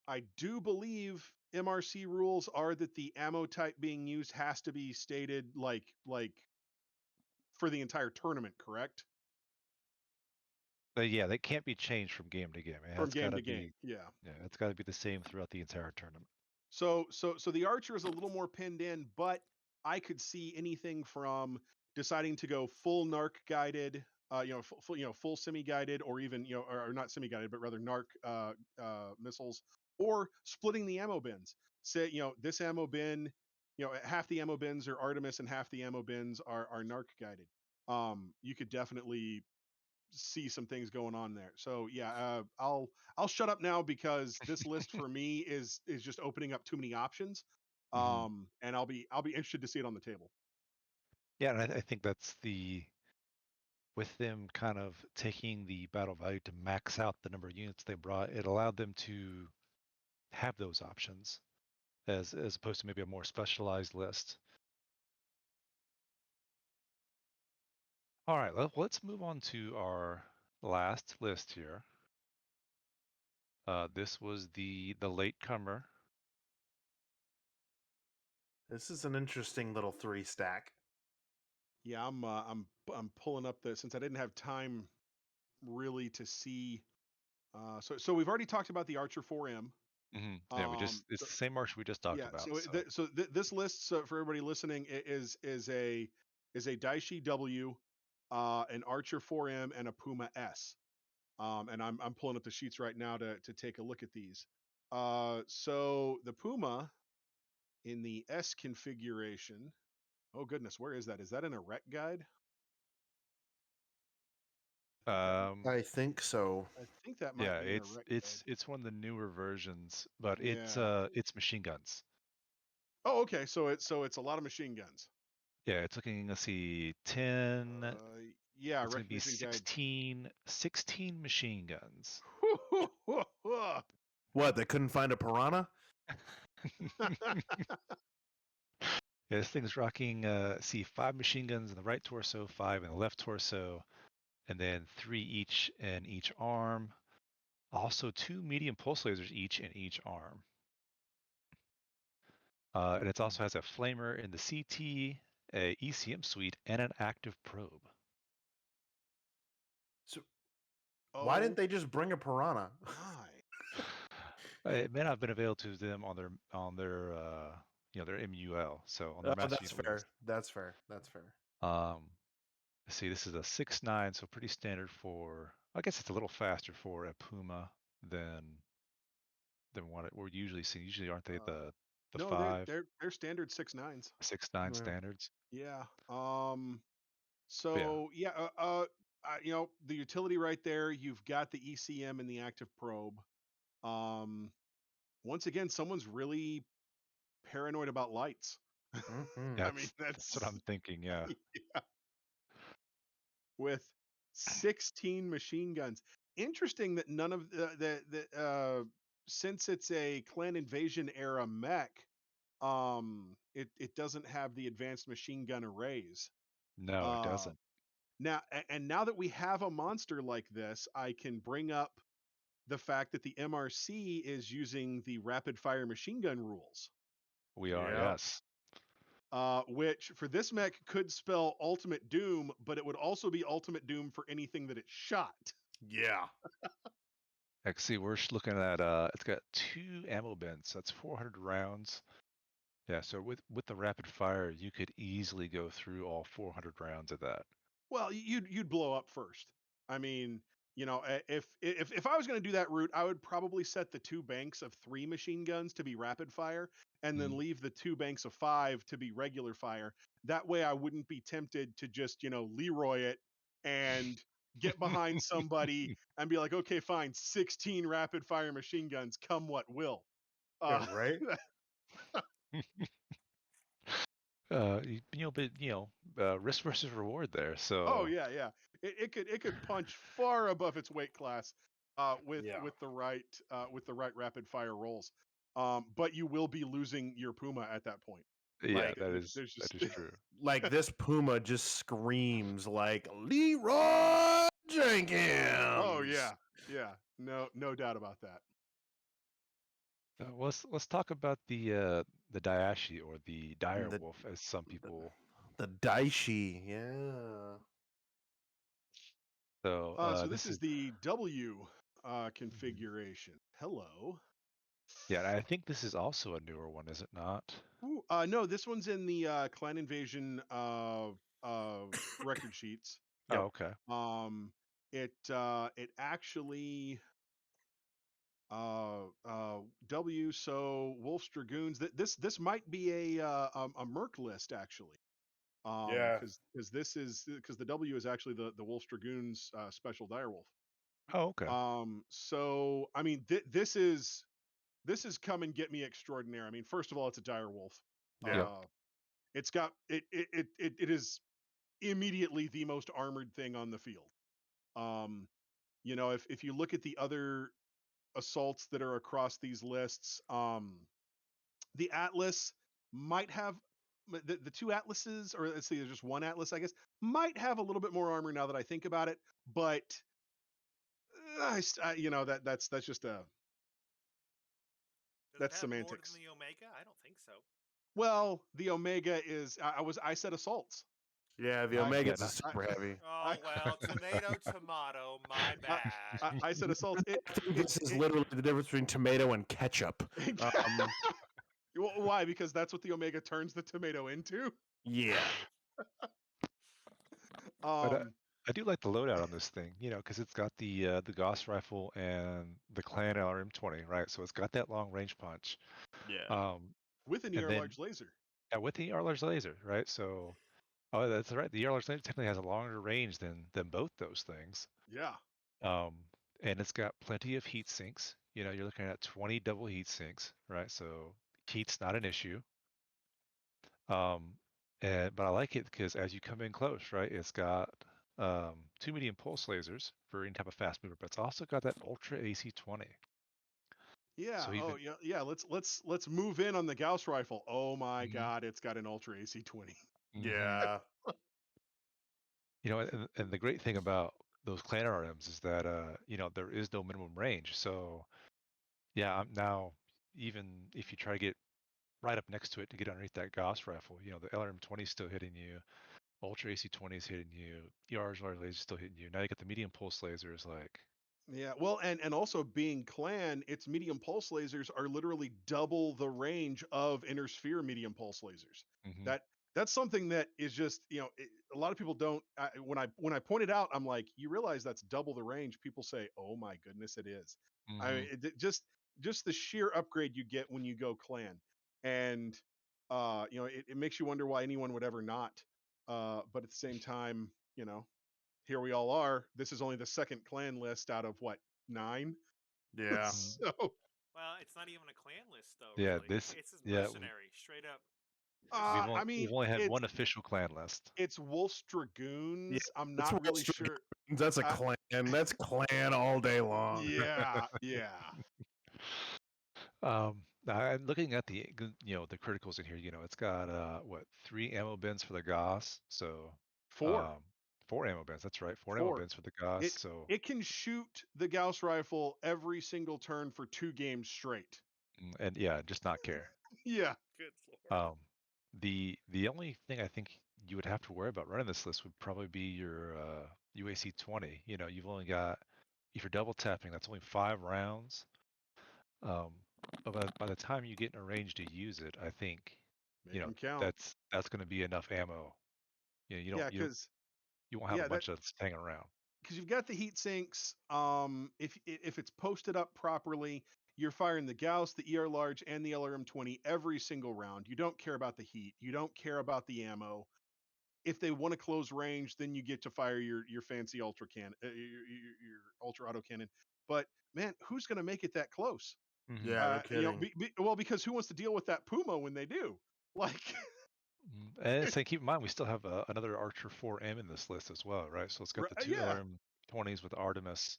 I do believe MRC rules are that the ammo type being used has to be stated like for the entire tournament, correct? But yeah, they can't be changed from game to game. From It's got game to to game, be, yeah. yeah, it's got to be the same throughout the entire tournament. So the archer is a little more pinned in, but I could see anything from deciding to go full narc guided, you know, full semi guided, or even, you know, or not semi guided, but rather narc missiles, or splitting the ammo bins. Say, you know, this ammo bin, you know, half the ammo bins are Artemis and half the ammo bins are narc guided. You could definitely see some things going on there. So yeah, I'll shut up now, because this list for me is just opening up too many options. And I'll be interested to see it on the table. Yeah, and I think that's with them kind of taking the battle value to max out the number of units they brought, it allowed them to have those options as opposed to maybe a more specialized list. All right, let's move on to our last list here. This was the latecomer. This is an interesting little 3-stack. Yeah, I'm pulling up the, since I didn't have time really to see. So we've already talked about the Archer 4M. Yeah, it's So, the same march we just talked yeah, about. this list, so for everybody listening, is a Daishi W, an Archer 4M, and a Puma S. And I'm pulling up the sheets right now to take a look at these. So the Puma in the S configuration. Oh goodness, where is that? Is that in a rec guide? I think so. I think that might Yeah, be in a rec guide. it's one of the newer versions, but Yeah. it's machine guns. Oh, okay. So it's a lot of machine guns. Yeah, it's looking, let's see, 10. Yeah, It's going to be recognition guide. 16 machine guns. What? They couldn't find a piranha? Yeah, this thing's rocking, see, 5 machine guns in the right torso, 5 in the left torso, and then 3 each in each arm. Also 2 medium pulse lasers each in each arm. And it also has a flamer in the CT, a ECM suite, and an active probe. So why didn't Oh they just bring a piranha? my. It may not have been available to them on their their MUL, so on their master That's unit fair. list. That's fair. That's fair. Let's see, this is a 6.9, so pretty standard for. I guess it's a little faster for a Puma than what we're usually seeing. Usually, aren't they the No, 5, they're standard 6.9s. 6.9 Yeah. standards? Yeah. But yeah, So yeah. The utility right there. You've got the ECM and the active probe. Once again, someone's really paranoid about lights. Mhm. I mean, that's what I'm thinking. Yeah, yeah, with 16 machine guns. Interesting that none of since it's a clan invasion era mech, it doesn't have the advanced machine gun arrays. no, it Uh, doesn't. now that we have a monster like this, I can bring up the fact that the MRC is using the rapid fire machine gun rules. We are, Yep. yes. Which for this mech could spell ultimate doom, but it would also be ultimate doom for anything that it shot. Yeah. Actually, we're looking at it's got 2 ammo bins, so that's 400 rounds. Yeah, so with the rapid fire, you could easily go through all 400 rounds of that. Well, you'd blow up first. I mean, if I was going to do that route, I would probably set the 2 banks of 3 machine guns to be rapid fire, and then Mm. leave the 2 banks of 5 to be regular fire. That way, I wouldn't be tempted to just Leroy it and get behind somebody and be like, okay, fine, 16 rapid fire machine guns, come what will. Yeah, Uh, right? Risk versus reward there. Oh So yeah, yeah. It could punch far above its weight class with Yeah. with the right rapid fire rolls. But you will be losing your Puma at that point. yeah, Like There's that just is true. like this Puma just screams like Leroy oh Jenkins. yeah, yeah. No doubt about that. Let's talk about the Daiashi, or the dire The wolf, as some the, people. the Daishi, yeah. So So this this is is, the W Mhm. configuration. Hello. Yeah, and I think this is also a newer one, is it not? Ooh, no, this one's in the Clan Invasion record sheets. Oh, Yep. okay. It actually W. So Wolf's Dragoons. This might be a Merc list actually. Yeah. Because the W is actually the Wolf's Dragoons special direwolf. Oh, okay. So I mean this is come and get me extraordinaire. I mean, first of all, it's a direwolf. Yeah. Yep. It's got it is immediately the most armored thing on the field. Um, if you look at the other assaults that are across these lists, the Atlas might have the 2 Atlases, or let's see, there's just 1 Atlas, I guess, might have a little bit more armor now that I think about it, but that's just Does it that's have more than semantics. the Omega? I don't think so. Well, the Omega is I said assaults. Yeah, the I Yeah, Omega's not, is super heavy. Oh I well, tomato. My I, bad. I said assaults. I think this is literally the difference between tomato and ketchup. Why? Because that's what the Omega turns the tomato into. Yeah. but Um, I do like the loadout on this thing, because it's got the Gauss rifle and the Clan LRM-20, right? So it's got that long range punch. Yeah. with an And ER then large laser. with the large laser, right? So, oh, that's right. The large laser technically has a longer range than both those things. Yeah. Um, and it's got plenty of heat sinks. You're looking at 20 double heat sinks, right? So heat's not an issue. But I like it because as you come in close, right, it's got 2 medium pulse lasers for any type of fast mover, but it's also got that ultra AC-20. Yeah. So Oh, even yeah. Yeah. Let's move in on the Gauss rifle. Oh my Mhm, God, it's got an Ultra AC-20. mhm. Yeah. And the great thing about those clan RMs is that there is no minimum range. So yeah, now even if you try to get right up next to it to get underneath that Gauss rifle, the LRM-20 is still hitting you, Ultra AC-20 is hitting you, ER's laser is still hitting you. Now you got the medium pulse lasers, like, Yeah, well, and also being clan, its medium pulse lasers are literally double the range of inner sphere medium pulse lasers. hmm That's something that is just a lot of people don't. When I point it out, I'm like, you realize that's double the range. People say, oh my goodness, it is. I mean, hmm just the sheer upgrade you get when you go clan, and it makes you wonder why anyone would ever not. But at the same time, here we all are. This is only the second clan list out of what, 9? Yeah. hmm So, Well, it's not even a clan list though, Yeah, really. this It's just yeah, mercenary, straight up we've I only, mercenary. we've mean, only had it's one official clan list. it's Wolf's Yeah. Dragoons. I'm That's not really Wolf's sure. Dragoons. That's a Uh, clan. That's clan all day long. yeah, yeah. I'm looking at the criticals in here. It's got what, 3 ammo bins for the Gauss, so 4, um 4 ammo bins. That's right, 4 ammo 4. bins for the Gauss. It So it can shoot the Gauss rifle every single turn for 2 games straight. and yeah, just not care. Yeah. Good lord. Um, the only thing I think you would have to worry about running this list would probably be your UAC 20. You've only got, if you're double tapping, that's only 5 rounds. Um, but by the time you get in a range to use it, I think Make them count. that's going to be enough ammo. You don't Yeah, cuz you won't have a yeah, that bunch of this hanging around. because you've got the heat sinks. If it's posted up properly, you're firing the Gauss, the ER large, and the LRM-20 every single round. You don't care about the heat. You don't care about the ammo. If they want to close range, then you get to fire your fancy ultra cannon, your ultra auto cannon. But man, who's going to make it that close? hmm Yeah, no kidding. Well, because who wants to deal with that Puma when they do? Like, And say, keep in mind, we still have another Archer 4M in this list as well, right? So it's got the two yeah, LRM-20s with Artemis.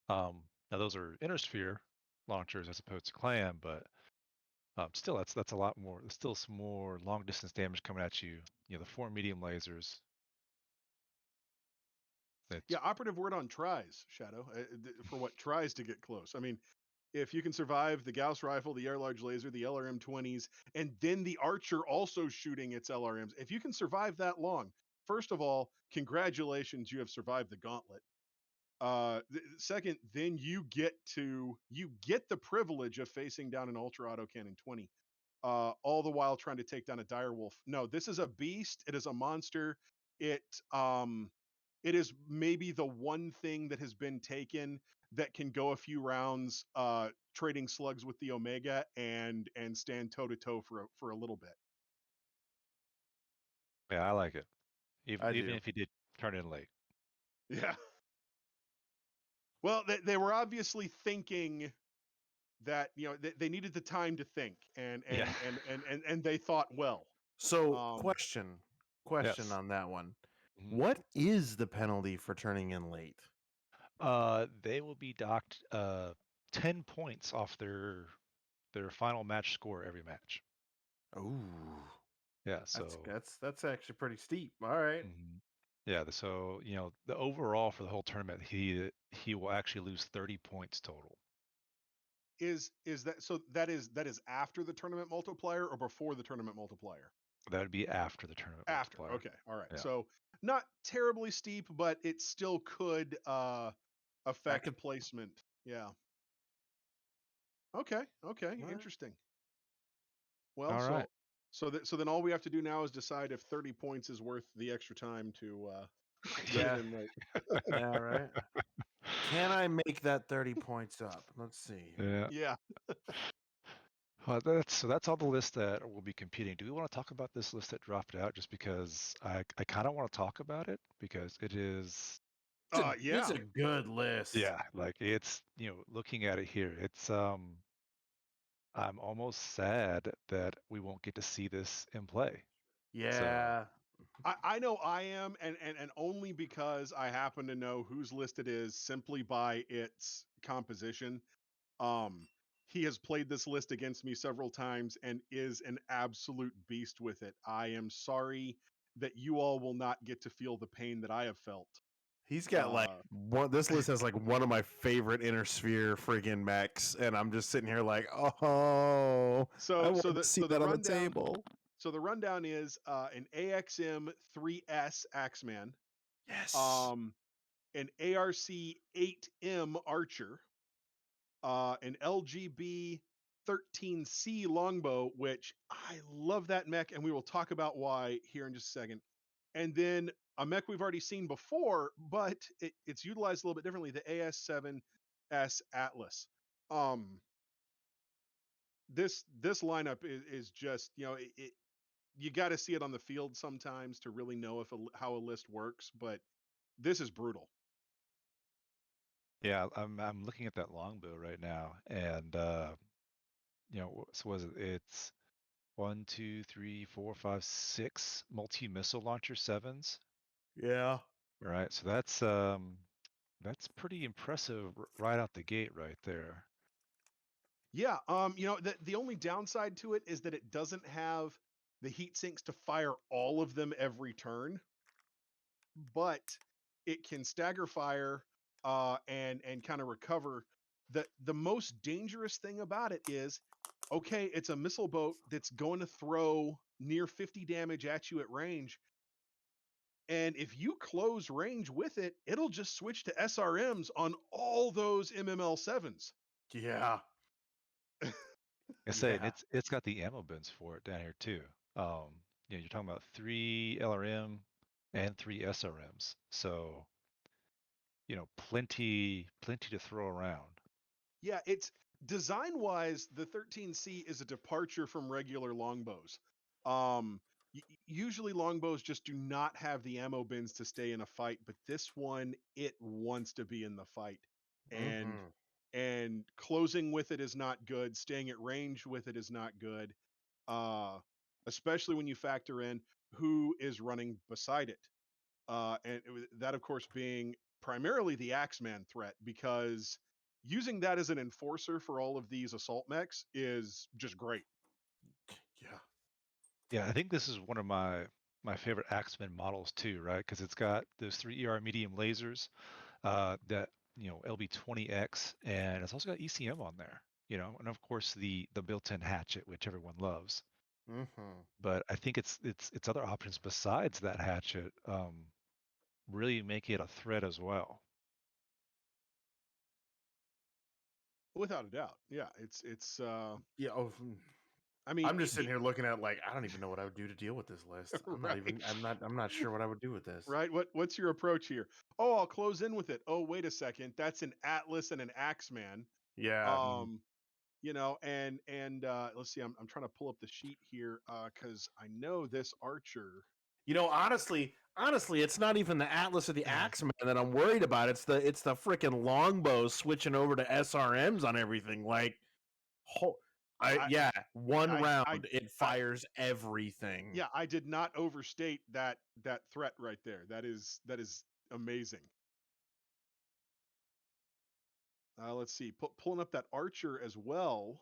Now those are Innersphere launchers as opposed to Clam, but still, that's a lot more. There's still some more long distance damage coming at you. The 4 medium lasers. It's yeah. Operative word on tries, Shadow, for what tries to get close. I mean, if you can survive the Gauss rifle, the air large laser, the LRM-20s, and then the Archer also shooting its LRMs, if you can survive that long, first of all, congratulations, you have survived the gauntlet. Second, then you get the privilege of facing down an Ultra Auto Cannon 20, all the while trying to take down a direwolf. No, this is a beast. It is a monster. It um it is maybe the one thing that has been taken that can go a few rounds trading slugs with the Omega and stand toe to toe for a little bit. Yeah, I like it. Even I even do. if you did turn in late. Yeah. Well, they were obviously thinking that they needed the time to think, and Yeah. they thought well. So, Um, question Yes. on that one. Mhm. What is the penalty for turning in late? They will be docked 10 points off their final match score every match. Ooh, Yeah. that's So that's that's actually pretty steep. All right. mhm. Yeah. So the overall for the whole tournament, he will actually lose 30 points total. is that so? That is after the tournament multiplier or before the tournament multiplier? That would be after the tournament After. multiplier. Okay. All right. Yeah. So not terribly steep, but it still could That could. affect placement. Yeah. Okay. Okay. All right. Interesting. Well, All right. so then all we have to do now is decide if 30 points is worth the extra time to turn it Yeah. in late. Yeah. Right. Can I make that 30 points up? Let's see here. Yeah. Yeah. That's all the list that will be competing. Do we want to talk about this list that dropped out? Just because I kind of want to talk about it because it is, It's Yeah. a good list. yeah, like it's, looking at it here, it's I'm almost sad that we won't get to see this in play. So Yeah. I know I am, and only because I happen to know whose list it is simply by its composition. Um, he has played this list against me several times and is an absolute beast with it. I am sorry that you all will not get to feel the pain that I have felt. He's got like one. This list has like one of my favorite inner sphere friggin' mechs, and I'm just sitting here like, oh, I So want to see that on the table. So the rundown is an AXM 3S Axeman, Yes. an ARC 8M Archer, an LGB 13C Longbow, which I love that mech, and we will talk about why here in just a second. And then a mech we've already seen before, but it's utilized a little bit differently, the AS7S Atlas. This lineup is just, you know, you got to see it on the field sometimes to really know how a list works, but this is brutal. Yeah, I'm looking at that longbow right now, and you know, so was it? It's 1, 2, 3, 4, 5, 6 multi-missile launcher 7s. Yeah. Right. So that's pretty impressive right out the gate right there. Yeah, you know, the only downside to it is that it doesn't have the heat sinks to fire all of them every turn, but it can stagger fire and kind of recover. The most dangerous thing about it is, okay, it's a missile boat that's going to throw near 50 damage at you at range. And if you close range with it, it'll just switch to SRMs on all those MML7s. Yeah. I say, and Yeah. it's got the ammo bins for it down here too. You know, you're talking about 3 LRM and 3 SRMs. So, you know, plenty to throw around. Yeah, it's design-wise, the 13C is a departure from regular longbows. Usually longbows just do not have the ammo bins to stay in a fight, but this one, it wants to be in the fight. And and closing with it is not good. Staying at range with it is not good. Especially when you factor in who is running beside it. That, of course, being primarily the Axeman threat, because using that as an enforcer for all of these assault mechs is just great. Yeah. Yeah, I think this is one of my favorite Axeman models too, right? Because it's got those 3 ER medium lasers, that, you know, LB20X, and it's also got ECM on there, you know, and of course the built-in hatchet, which everyone loves. But I think it's other options besides that hatchet really make it a threat as well. Without a doubt. Yeah, it's Yeah. Oh, I mean, I'm just sitting here looking at like I don't even know what I would do to deal with this list. I'm not right. even. I'm not sure what I would do with this. Right. What's your approach here? Oh, I'll close in with it. Oh, wait a second. That's an Atlas and an Axeman. Yeah. You know, and let's see, I'm trying to pull up the sheet here because I know this Archer. You know, honestly, it's not even the Atlas or the Axeman that I'm worried about. It's the freaking longbow switching over to SRMs on everything. Like, one round it fires everything. Yeah, I did not overstate that threat right there. That is amazing. Let's see, pulling up that Archer as well,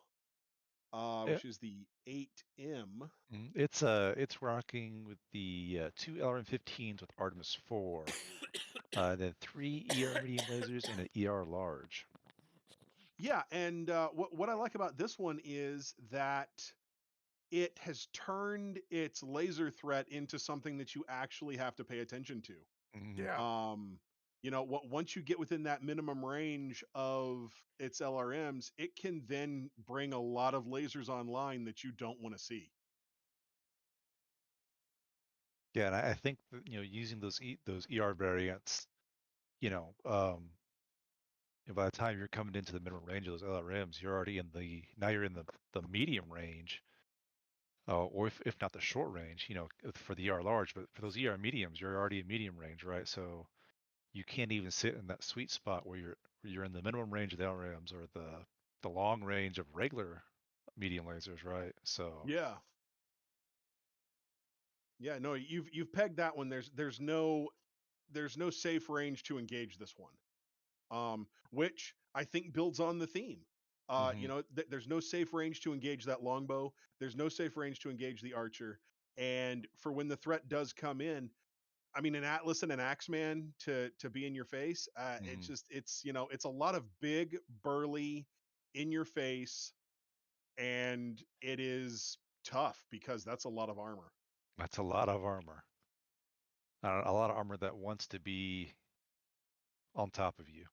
which is the 8M. It's rocking with the 2 LRM-15s with Artemis 4, then 3 ER medium lasers and an ER large. Yeah, and what I like about this one is that it has turned its laser threat into something that you actually have to pay attention to. Yeah. You know, once you get within that minimum range of its LRMs, it can then bring a lot of lasers online that you don't want to see. Yeah, and I think that, you know, using those ER variants, you know, by the time you're coming into the minimum range of those LRMs, you're already you're in the medium range, or if not the short range, you know, for the ER large, but for those ER mediums, you're already in medium range, right? So you can't even sit in that sweet spot where you're in the minimum range of the LRMs or the long range of regular medium lasers, right? So Yeah. Yeah, no, you've pegged that one. There's no safe range to engage this one. Which I think builds on the theme. You know, there's no safe range to engage that longbow. There's no safe range to engage the archer. And for when the threat does come in, I mean, an Atlas and an Axeman to be in your face. It's you know, it's a lot of big, burly, in your face, and it is tough because that's a lot of armor. That's a lot of armor. A lot of armor that wants to be on top of you.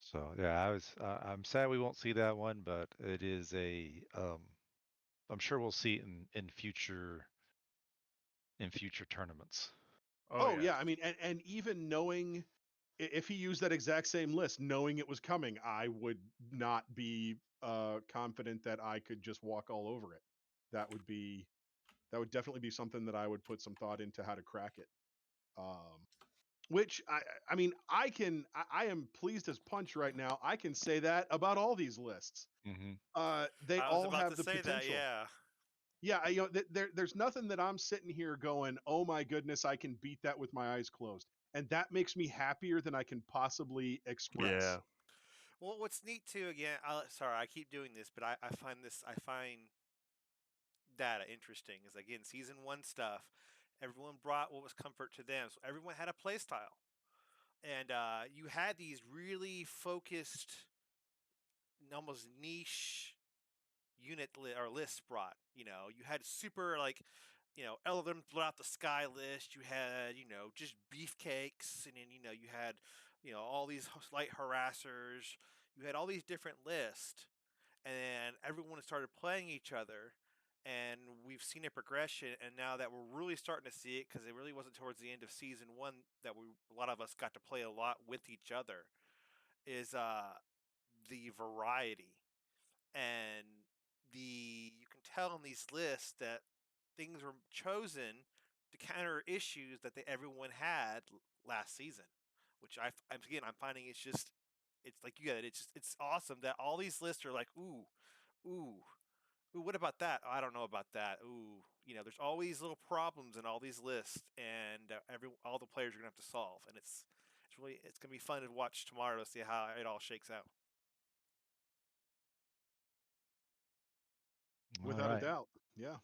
So yeah, I'm sad we won't see that one, but it is I'm sure we'll see it in future tournaments. Oh yeah, I mean, and even knowing if he used that exact same list, knowing it was coming, I would not be confident that I could just walk all over it. That would definitely be something that I would put some thought into how to crack it. Which I mean, I am pleased as punch right now. I can say that about all these lists. They I was all about have to the say potential. that, yeah. Yeah, you know, there's nothing that I'm sitting here going, oh my goodness, I can beat that with my eyes closed, and that makes me happier than I can possibly express. Yeah. Well, what's neat too, again, sorry, I keep doing this, but I find data interesting. Is again, season 1 stuff. Everyone brought what was comfort to them, so everyone had a play style, and you had these really focused, almost niche unit or lists brought. You know, you had super like, you know, Elephant Blow Out the Sky list. You had, you know, just beefcakes, and then you know you had, you know, all these light harassers. You had all these different lists, and everyone started playing each other. And we've seen a progression, and now that we're really starting to see it, because it really wasn't towards the end of season 1 that a lot of us got to play a lot with each other, is the variety and you can tell in these lists that things were chosen to counter issues that everyone had last season, which I'm finding it's like you get it. It's awesome that all these lists are like ooh, what about that? I don't know about that. Ooh, you know, there's always little problems in all these lists, and all the players are gonna have to solve, and it's gonna be fun to watch tomorrow to see how it all shakes out. Without a doubt. Yeah.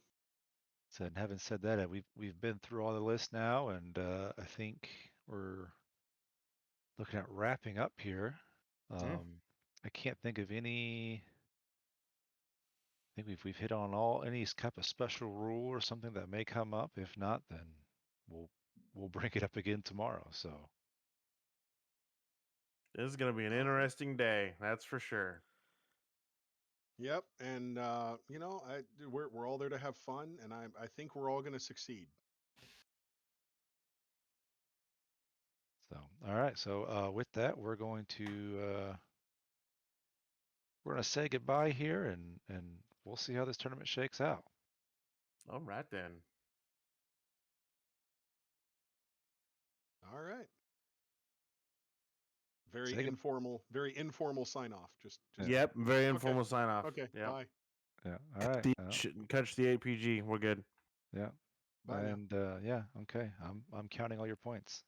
So, and having said that, we've been through all the lists now, and I think we're looking at wrapping up here. I can't think of any. I think we've hit on any type of special rule or something that may come up. If not, then we'll bring it up again tomorrow. So This is going to be an interesting day, that's for sure. Yep, and you know, we're all there to have fun, and I think we're all going to succeed. So all right. So with that, we're going to say goodbye here, and we'll see how this tournament shakes out. All right then. All right. Very informal sign off. Just Yep, very informal sign off. Okay, yep. bye. Yeah. All right. Catch the APG. We're good. Yeah. Bye and yeah, okay. I'm counting all your points.